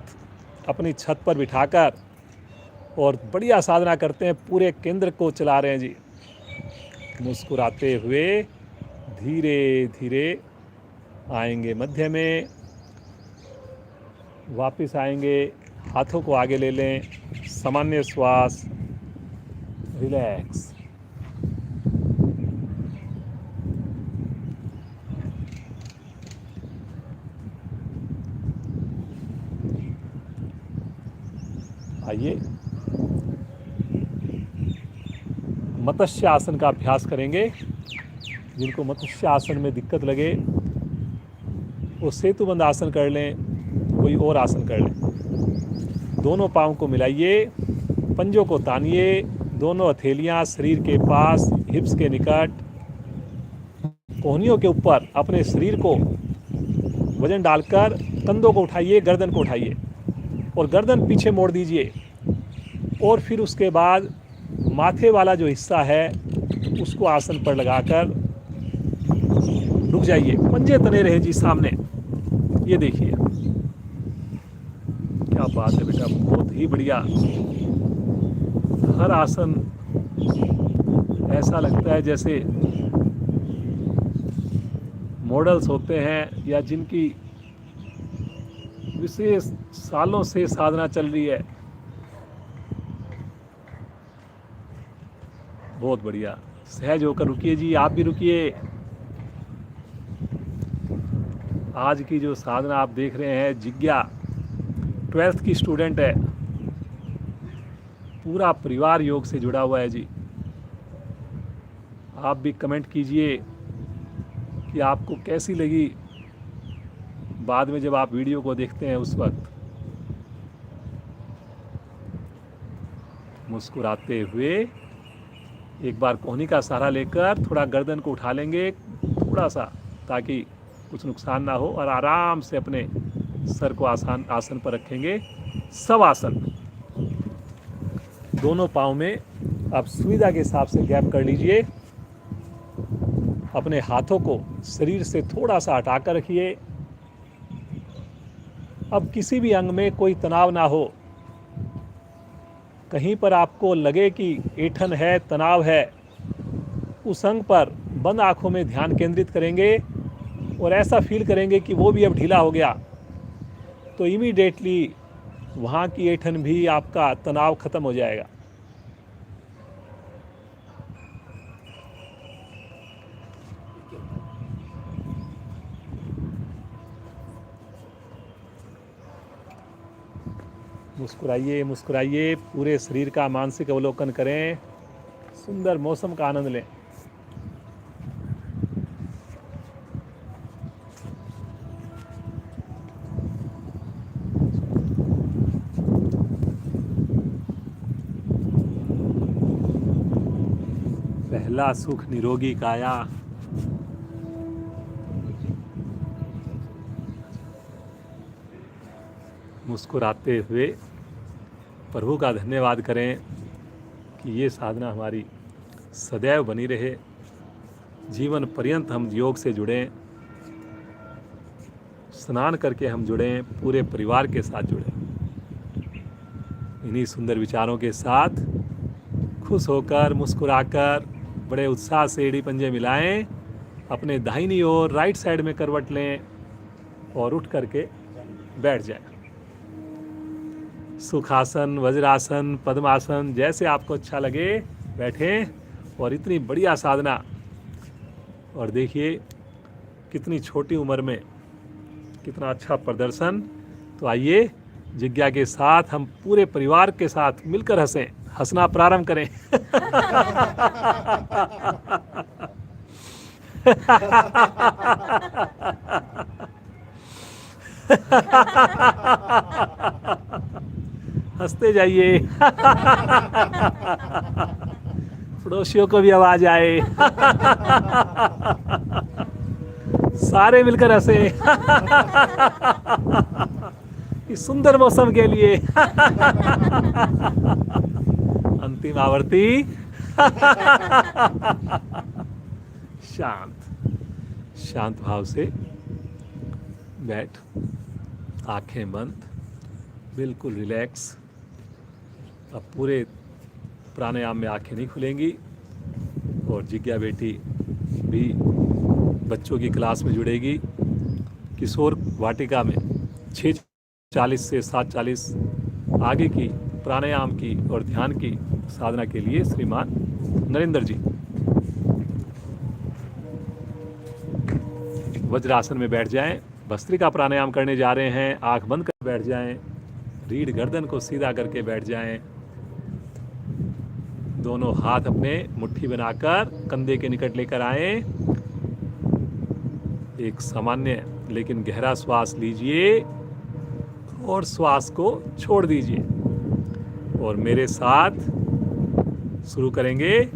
अपनी छत पर बिठाकर और बढ़िया साधना करते हैं, पूरे केंद्र को चला रहे हैं जी। मुस्कुराते हुए धीरे धीरे आएंगे मध्य में, वापस आएंगे, हाथों को आगे ले लें, सामान्य श्वास, रिलैक्स। आइए मत्स्य आसन का अभ्यास करेंगे। जिनको मत्स्य आसन में दिक्कत लगे वो सेतुबंद आसन कर लें, कोई और आसन कर लें। दोनों पाँव को मिलाइए, पंजों को तानिए, दोनों हथेलियाँ शरीर के पास, हिप्स के निकट, कोहनियों के ऊपर अपने शरीर को वजन डालकर कंधों को उठाइए, गर्दन को उठाइए और गर्दन पीछे मोड़ दीजिए। और फिर उसके बाद माथे वाला जो हिस्सा है उसको आसन पर लगाकर रुक जाइए। पंजे तने रहे जी सामने। ये देखिए क्या बात है बेटा, बहुत ही बढ़िया। हर आसन ऐसा लगता है जैसे मॉडल्स होते हैं या जिनकी विशेष सालों से साधना चल रही है। बहुत बढ़िया, सहज होकर रुकिए जी, आप भी रुकिए। आज की जो साधना आप देख रहे हैं, जिज्ञा 12th की स्टूडेंट है, पूरा परिवार योग से जुड़ा हुआ है जी। आप भी कमेंट कीजिए कि आपको कैसी लगी बाद में जब आप वीडियो को देखते हैं उस वक्त। मुस्कुराते हुए एक बार कोहनी का सहारा लेकर थोड़ा गर्दन को उठा लेंगे थोड़ा सा, ताकि कुछ नुकसान ना हो, और आराम से अपने सर को आसन पर रखेंगे। सब आसन। दोनों पाँव में आप सुविधा के हिसाब से गैप कर लीजिए। अपने हाथों को शरीर से थोड़ा सा हटाकर रखिए। अब किसी भी अंग में कोई तनाव ना हो। कहीं पर आपको लगे कि ऐंठन है, तनाव है, उस अंग पर बंद आंखों में ध्यान केंद्रित करेंगे और ऐसा फील करेंगे कि वो भी अब ढीला हो गया, तो इमीडिएटली वहाँ की ऐंठन भी, आपका तनाव खत्म हो जाएगा। मुस्कुराइए मुस्कुराइए, पूरे शरीर का मानसिक अवलोकन करें, सुंदर मौसम का आनंद लें। पहला सुख निरोगी काया। मुस्कुराते हुए प्रभु का धन्यवाद करें कि ये साधना हमारी सदैव बनी रहे, जीवन पर्यंत हम योग से जुड़ें, स्नान करके हम जुड़ें, पूरे परिवार के साथ जुड़ें। इन्हीं सुंदर विचारों के साथ खुश होकर, मुस्कुराकर, बड़े उत्साह से एड़ी पंजे मिलाएं, अपने दाहिनी ओर राइट साइड में करवट लें और उठ करके बैठ जाएं। सुखासन, वज्रासन, पद्मासन, जैसे आपको अच्छा लगे बैठें। और इतनी बढ़िया साधना, और देखिए कितनी छोटी उम्र में कितना अच्छा प्रदर्शन। तो आइए जिज्ञा के साथ हम पूरे परिवार के साथ मिलकर हंसें, हंसना प्रारंभ करें। हंसते जाइए। पड़ोसियों को भी आवाज आए। सारे मिलकर हंसे इस सुंदर मौसम के लिए। अंतिम आवर्ती। शांत भाव से बैठ, आंखें बंद, बिल्कुल रिलैक्स। अब पूरे प्राणायाम में आंखें नहीं खुलेंगी। और जिज्ञा बेटी भी बच्चों की क्लास में जुड़ेगी। किशोर वाटिका में 6:40 से 7:40 आगे की प्राणायाम की और ध्यान की साधना के लिए श्रीमान नरेंद्र जी। वज्रासन में बैठ जाएं। भस्त्रिका प्राणायाम करने जा रहे हैं। आंख बंद कर बैठ जाएं। रीढ़ गर्दन को सीधा करके बैठ जाएं। दोनों हाथ अपने मुट्ठी बनाकर कंधे के निकट लेकर आएं। एक सामान्य लेकिन गहरा श्वास लीजिए और श्वास को छोड़ दीजिए। और मेरे साथ शुरू करेंगे।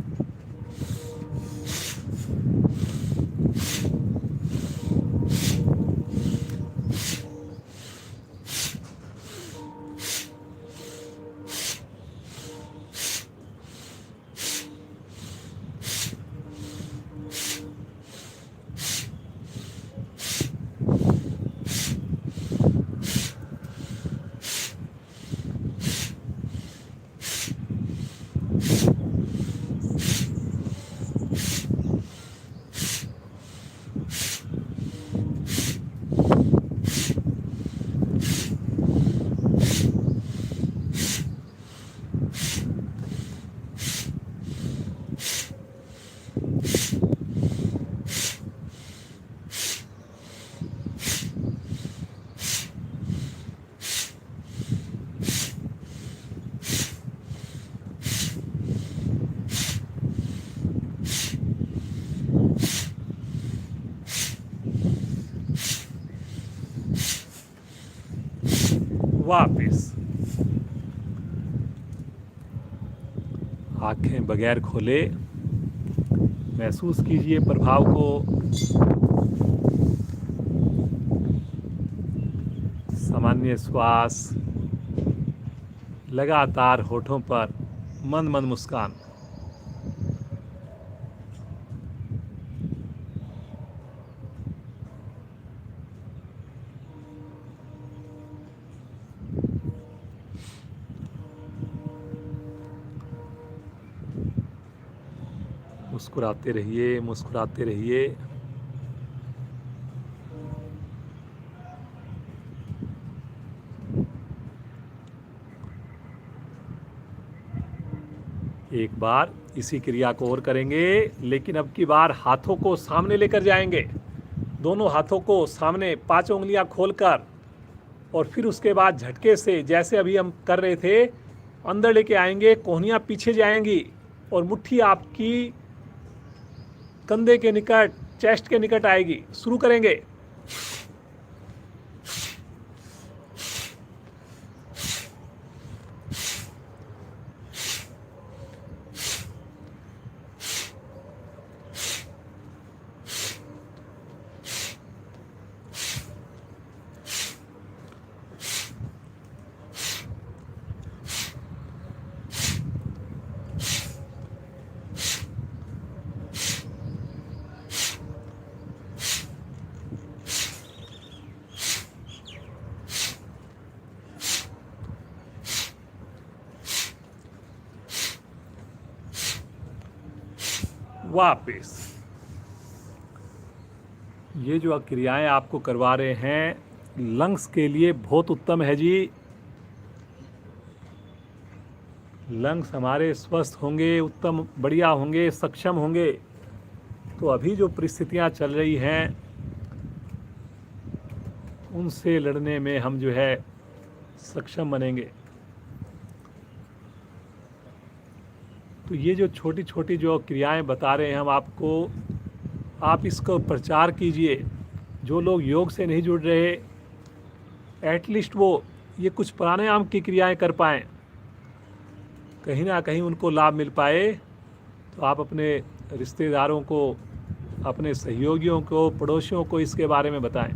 वापस। आंखें बगैर खोले महसूस कीजिए प्रभाव को। सामान्य श्वास, लगातार होठों पर मंद मंद मुस्कान। मुस्कुराते रहिए, मुस्कुराते रहिए। एक बार इसी क्रिया को और करेंगे, लेकिन अब की बार हाथों को सामने लेकर जाएंगे। दोनों हाथों को सामने 5 उंगलियां खोलकर, और फिर उसके बाद झटके से जैसे अभी हम कर रहे थे अंदर लेके आएंगे। कोहनियां पीछे जाएंगी और मुट्ठी आपकी कंधे के निकट, चेस्ट के निकट आएगी। शुरू करेंगे। वापस। ये जो क्रियाएं आपको करवा रहे हैं लंग्स के लिए बहुत उत्तम है जी। लंग्स हमारे स्वस्थ होंगे, उत्तम बढ़िया होंगे, सक्षम होंगे। तो अभी जो परिस्थितियां चल रही हैं उनसे लड़ने में हम जो है सक्षम बनेंगे। तो ये जो छोटी छोटी जो क्रियाएं बता रहे हैं हम आपको, आप इसको प्रचार कीजिए। जो लोग योग से नहीं जुड़ रहे, एटलीस्ट वो ये कुछ प्राणायाम की क्रियाएं कर पाएँ, कहीं ना कहीं उनको लाभ मिल पाए। तो आप अपने रिश्तेदारों को, अपने सहयोगियों को, पड़ोसियों को इसके बारे में बताएं।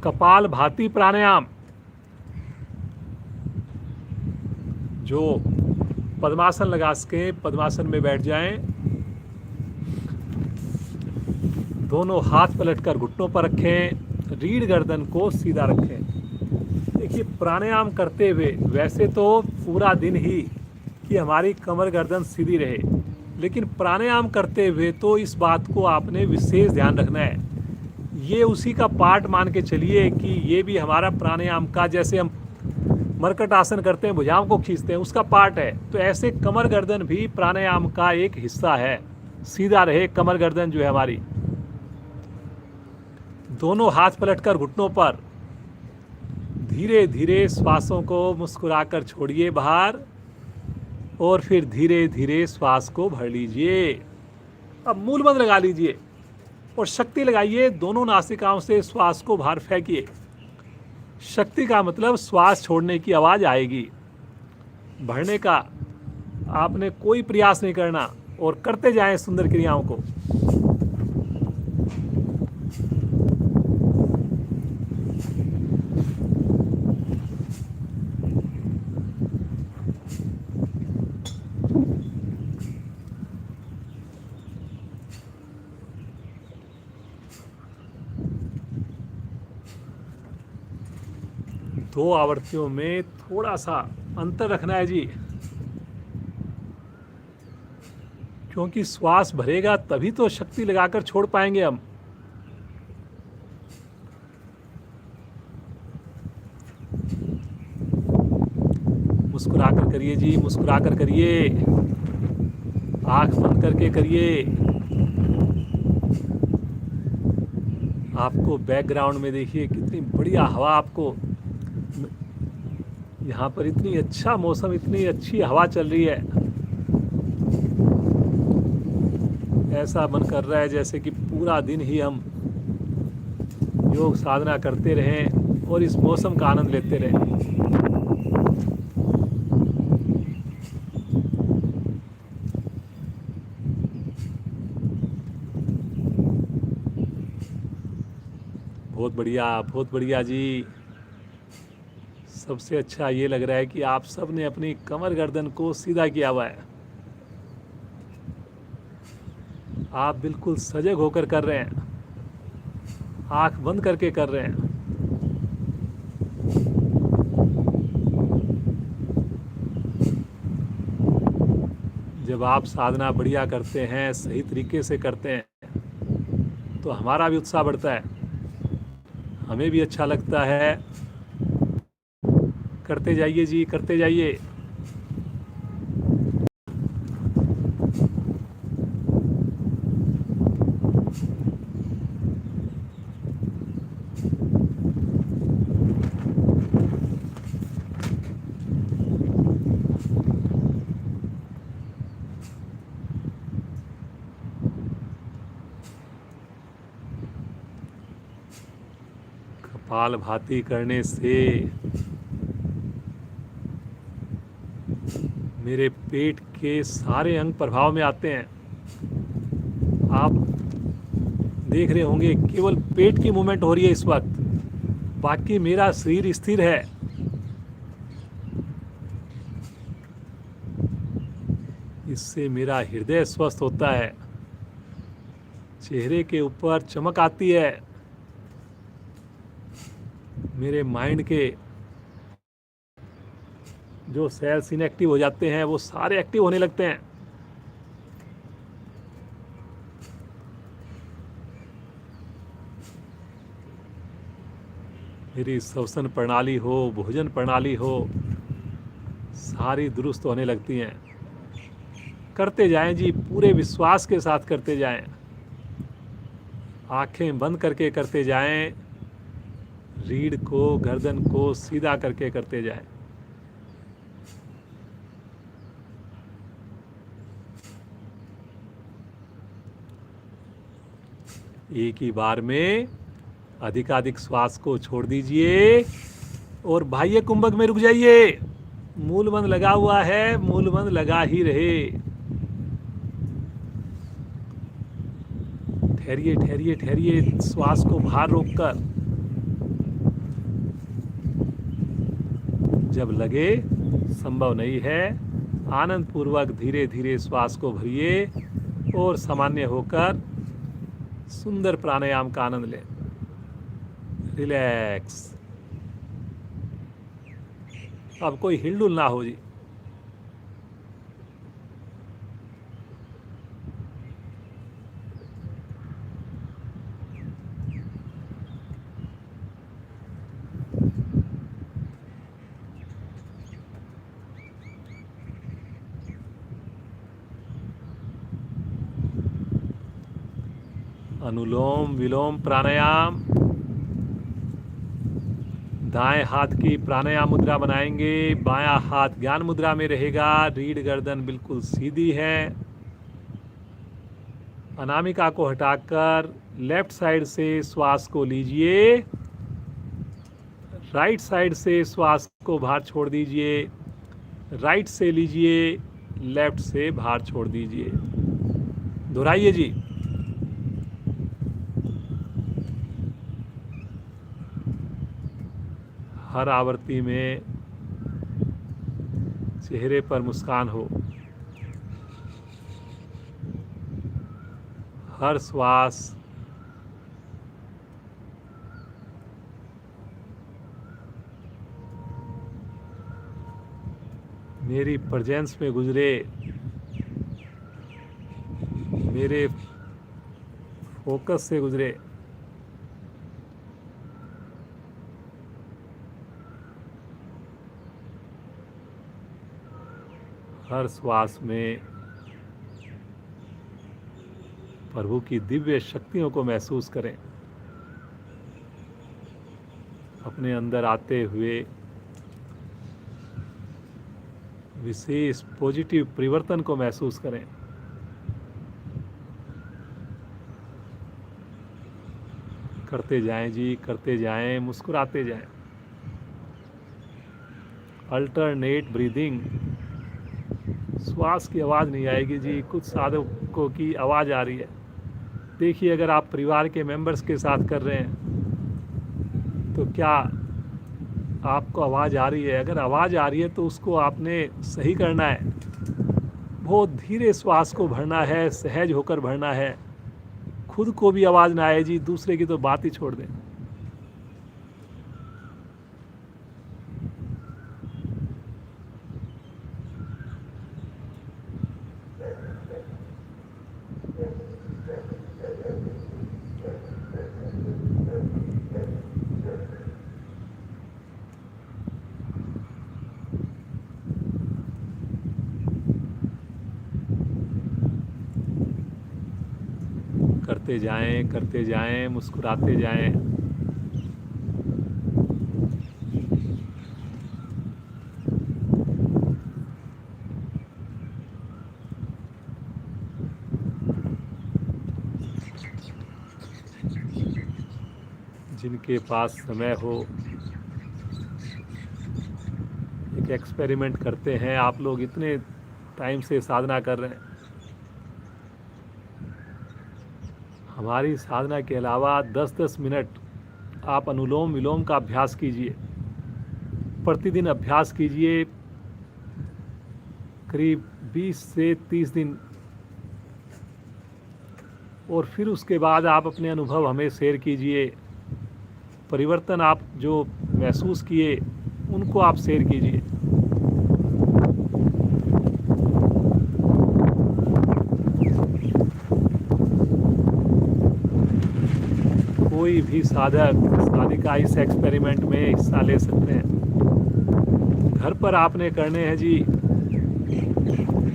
कपाल भाती प्राणायाम, जो पद्मासन लगा के पद्मासन में बैठ जाएं, दोनों हाथ पलटकर घुटनों पर रखें, रीढ़ गर्दन को सीधा रखें। देखिए, प्राणायाम करते हुए वैसे तो पूरा दिन ही कि हमारी कमर गर्दन सीधी रहे, लेकिन प्राणायाम करते हुए तो इस बात को आपने विशेष ध्यान रखना है। ये उसी का पार्ट मान के चलिए कि ये भी हमारा प्राणायाम का, जैसे हम मरकट आसन करते हैं, भुजाओं को खींचते हैं, उसका पार्ट है। तो ऐसे कमर गर्दन भी प्राणायाम का एक हिस्सा है। सीधा रहे कमर गर्दन जो है हमारी। दोनों हाथ पलटकर घुटनों पर, धीरे धीरे श्वासों को मुस्कुराकर छोड़िए बाहर, और फिर धीरे धीरे श्वास को भर लीजिए। अब मूलबंध लगा लीजिए और शक्ति लगाइए। दोनों नासिकाओं से श्वास को बाहर फेंकिए। शक्ति का मतलब श्वास छोड़ने की आवाज आएगी। भरने का आपने कोई प्रयास नहीं करना, और करते जाएं सुंदर क्रियाओं को। दो आवृत्तियों में थोड़ा सा अंतर रखना है जी, क्योंकि श्वास भरेगा तभी तो शक्ति लगाकर छोड़ पाएंगे हम। मुस्कुराकर करिए जी, मुस्कुराकर करिए, आंख बंद करके करिए। आपको बैकग्राउंड में देखिए कितनी बढ़िया हवा, आपको यहाँ पर इतनी अच्छा मौसम, इतनी अच्छी हवा चल रही है। ऐसा मन कर रहा है जैसे कि पूरा दिन ही हम योग साधना करते रहें और इस मौसम का आनंद लेते रहें। बहुत बढ़िया जी। सबसे अच्छा ये लग रहा है कि आप सब ने अपनी कमर गर्दन को सीधा किया हुआ है। आप बिल्कुल सजग होकर कर रहे हैं, आंख बंद करके कर रहे हैं। जब आप साधना बढ़िया करते हैं, सही तरीके से करते हैं, तो हमारा भी उत्साह बढ़ता है, हमें भी अच्छा लगता है। करते जाइए जी, करते जाइए। कपालभाति करने से मेरे पेट के सारे अंग प्रभाव में आते हैं। आप देख रहे होंगे केवल पेट की मूवमेंट हो रही है इस वक्त, बाकी मेरा शरीर स्थिर है। इससे मेरा हृदय स्वस्थ होता है, चेहरे के ऊपर चमक आती है, मेरे माइंड के जो सेल्स इनएक्टिव हो जाते हैं वो सारे एक्टिव होने लगते हैं। मेरी श्वसन प्रणाली हो, भोजन प्रणाली हो, सारी दुरुस्त होने लगती हैं। करते जाएं जी, पूरे विश्वास के साथ करते जाएं, आंखें बंद करके करते जाएं, रीढ़ को, गर्दन को सीधा करके करते जाएं। एक ही बार में अधिकाधिक श्वास को छोड़ दीजिए और बाह्य कुंभक में रुक जाइए। मूलबंध लगा हुआ है, मूलबंध लगा ही रहे। ठहरिए ठहरिए ठहरिए, श्वास को बाहर रोककर। जब लगे संभव नहीं है, आनंद पूर्वक धीरे धीरे श्वास को भरिए और सामान्य होकर सुंदर प्राणायाम का आनंद लें। रिलैक्स। अब कोई हिलडुल ना हो जी। अनुलोम विलोम प्राणायाम। दाएं हाथ की प्राणायाम मुद्रा बनाएंगे, बायां हाथ ज्ञान मुद्रा में रहेगा, रीढ़ गर्दन बिल्कुल सीधी है। अनामिका को हटाकर लेफ्ट साइड से श्वास को लीजिए, राइट साइड से श्वास को बाहर छोड़ दीजिए, राइट से लीजिए, लेफ्ट से बाहर छोड़ दीजिए। दोहराइए जी। हर आवृत्ति में चेहरे पर मुस्कान हो, हर श्वास मेरी प्रेजेंस में गुजरे, मेरे फोकस से गुजरे। हर श्वास में प्रभु की दिव्य शक्तियों को महसूस करें, अपने अंदर आते हुए विशेष पॉजिटिव परिवर्तन को महसूस करें। करते जाएं जी, करते जाएं, मुस्कुराते जाएं। अल्टरनेट ब्रीदिंग, श्वास की आवाज़ नहीं आएगी जी, कुछ साधकों की आवाज़ आ रही है। देखिए, अगर आप परिवार के मेंबर्स के साथ कर रहे हैं तो क्या आपको आवाज़ आ रही है? अगर आवाज़ आ रही है तो उसको आपने सही करना है, बहुत धीरे श्वास को भरना है, सहज होकर भरना है। खुद को भी आवाज़ ना आए जी, दूसरे की तो बात ही छोड़ दें। करते जाएं, मुस्कुराते जाएं। जिनके पास समय हो, एक एक्सपेरिमेंट करते हैं। आप लोग इतने टाइम से साधना कर रहे हैं, हमारी साधना के अलावा 10-10 मिनट आप अनुलोम विलोम का अभ्यास कीजिए। प्रतिदिन अभ्यास कीजिए, करीब 20 से 30 दिन, और फिर उसके बाद आप अपने अनुभव हमें शेयर कीजिए। परिवर्तन आप जो महसूस किए उनको आप शेयर कीजिए। कोई भी साधक साधिका इस एक्सपेरिमेंट में हिस्सा ले सकते हैं। घर पर आपने करने हैं जी,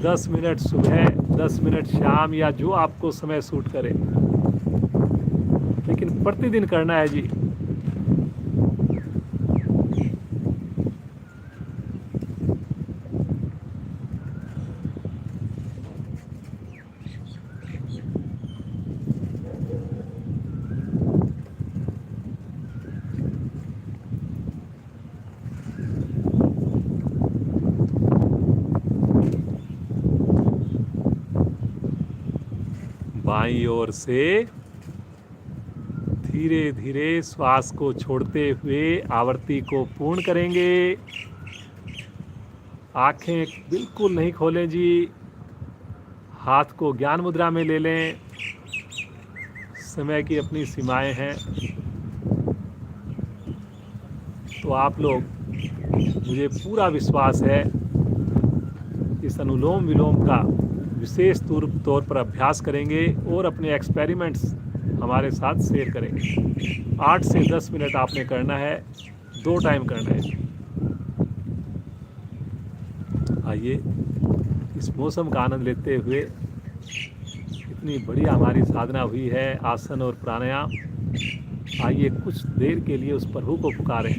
10 मिनट सुबह, 10 मिनट शाम, या जो आपको समय सूट करे, लेकिन प्रतिदिन करना है जी। बाईं ओर से धीरे धीरे श्वास को छोड़ते हुए आवृत्ति को पूर्ण करेंगे। आंखें बिल्कुल नहीं खोलें जी, हाथ को ज्ञान मुद्रा में ले लें। समय की अपनी सीमाएं हैं, तो आप लोग, मुझे पूरा विश्वास है, इस अनुलोम विलोम का विशेष तौर पर अभ्यास करेंगे और अपने एक्सपेरिमेंट्स हमारे साथ शेयर करेंगे। 8 से 10 मिनट आपने करना है, 2 टाइम करना है। आइए, इस मौसम का आनंद लेते हुए, इतनी बढ़िया हमारी साधना हुई है, आसन और प्राणायाम। आइए कुछ देर के लिए उस प्रभु को पुकारें,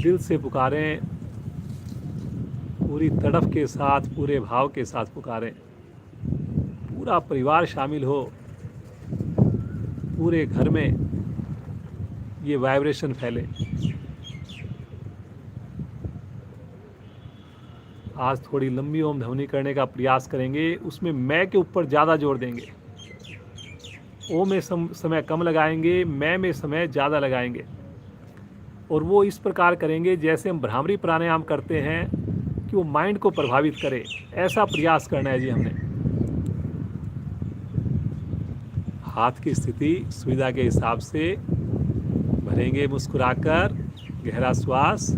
दिल से पुकारें, पूरी तड़फ के साथ, पूरे भाव के साथ पुकारें। पूरा परिवार शामिल हो, पूरे घर में ये वाइब्रेशन फैले। आज थोड़ी लंबी ओम ध्वनि करने का प्रयास करेंगे, उसमें मैं के ऊपर ज़्यादा जोर देंगे। ओ में समय कम लगाएंगे, मैं में समय ज़्यादा लगाएंगे, और वो इस प्रकार करेंगे जैसे हम भ्रामरी प्राणायाम करते हैं कि वो माइंड को प्रभावित करे। ऐसा प्रयास करना है जी हमने। हाथ की स्थिति सुविधा के हिसाब से भरेंगे, मुस्कुराकर, गहरा श्वास।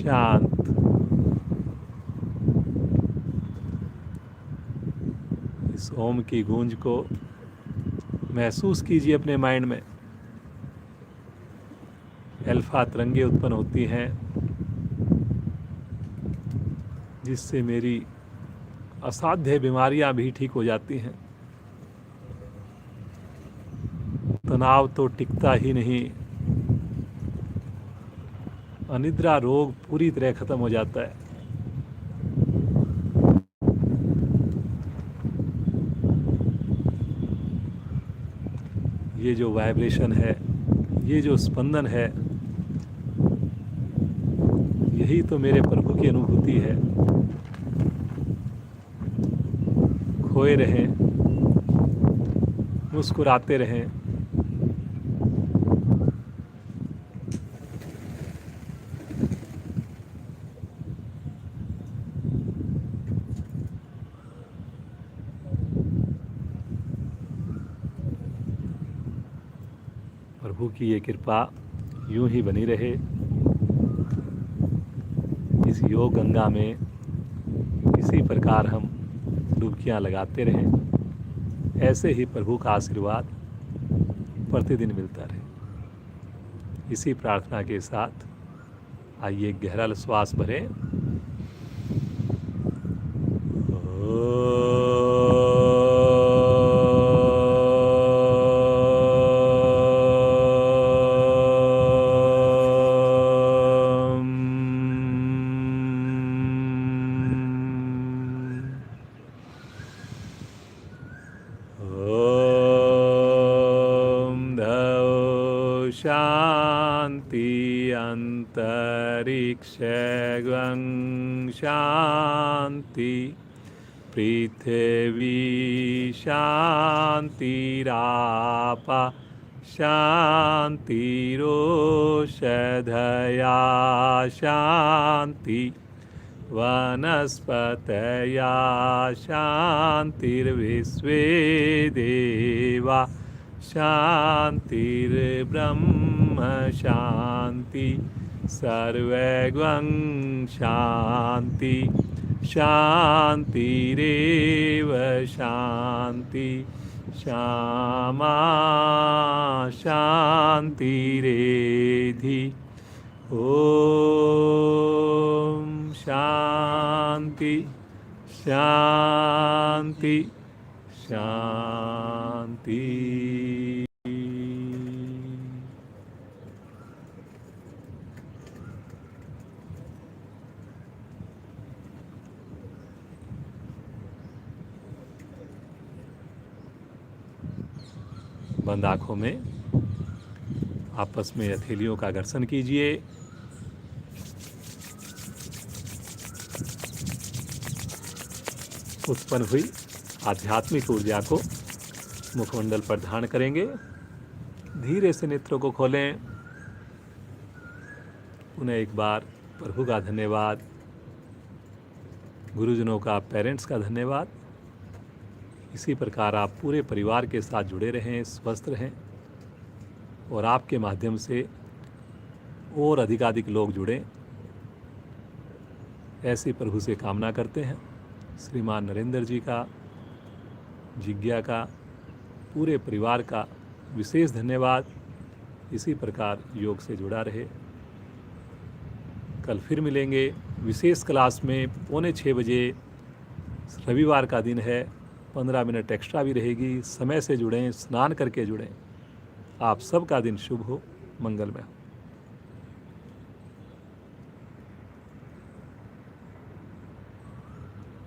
शांत। इस ओम की गूंज को महसूस कीजिए अपने माइंड में। अल्फा तरंगे उत्पन्न होती हैं जिससे मेरी असाध्य बीमारियां भी ठीक हो जाती हैं। तनाव तो टिकता ही नहीं, अनिद्रा रोग पूरी तरह खत्म हो जाता है। ये जो वाइब्रेशन है, ये जो स्पंदन है, यही तो मेरे प्रभु की अनुभूति है। खोए रहें, मुस्कुराते रहें। प्रभु की ये कृपा यूं ही बनी रहे। इस योग गंगा में इसी प्रकार हम डुबकियां लगाते रहें। ऐसे ही प्रभु का आशीर्वाद प्रतिदिन मिलता रहे। इसी प्रार्थना के साथ आइए गहरा श्वास भरें। शांति अंतरिक्षं शांति पृथ्वी शांतिरापा शांतिरोषधया शांति वनस्पतया शांतिर्विश्वे देवा शांतिर्ब्रह्म शांति सर्वगं शांति शांतिरेव शांति श्यामा शांतिरेधि। ओम शांति शांति शांति। बंद आंखों में आपस में हथेलियों का घर्षण कीजिए। उत्पन्न हुई आध्यात्मिक ऊर्जा को मुखमंडल पर धारण करेंगे। धीरे से नेत्रों को खोलें। उन्हें एक बार प्रभु का धन्यवाद, गुरुजनों का, पेरेंट्स का धन्यवाद। इसी प्रकार आप पूरे परिवार के साथ जुड़े रहें, स्वस्थ रहें और आपके माध्यम से और अधिकाधिक लोग जुड़ें, ऐसी प्रभु से कामना करते हैं। श्रीमान नरेंद्र जी का, जिज्ञा का, पूरे परिवार का विशेष धन्यवाद। इसी प्रकार योग से जुड़ा रहे। कल फिर मिलेंगे विशेष क्लास में 5:45 बजे। रविवार का दिन है, 15 मिनट एक्स्ट्रा भी रहेगी। समय से जुड़ें, स्नान करके जुड़ें। आप सबका दिन शुभ हो, मंगलमय हो।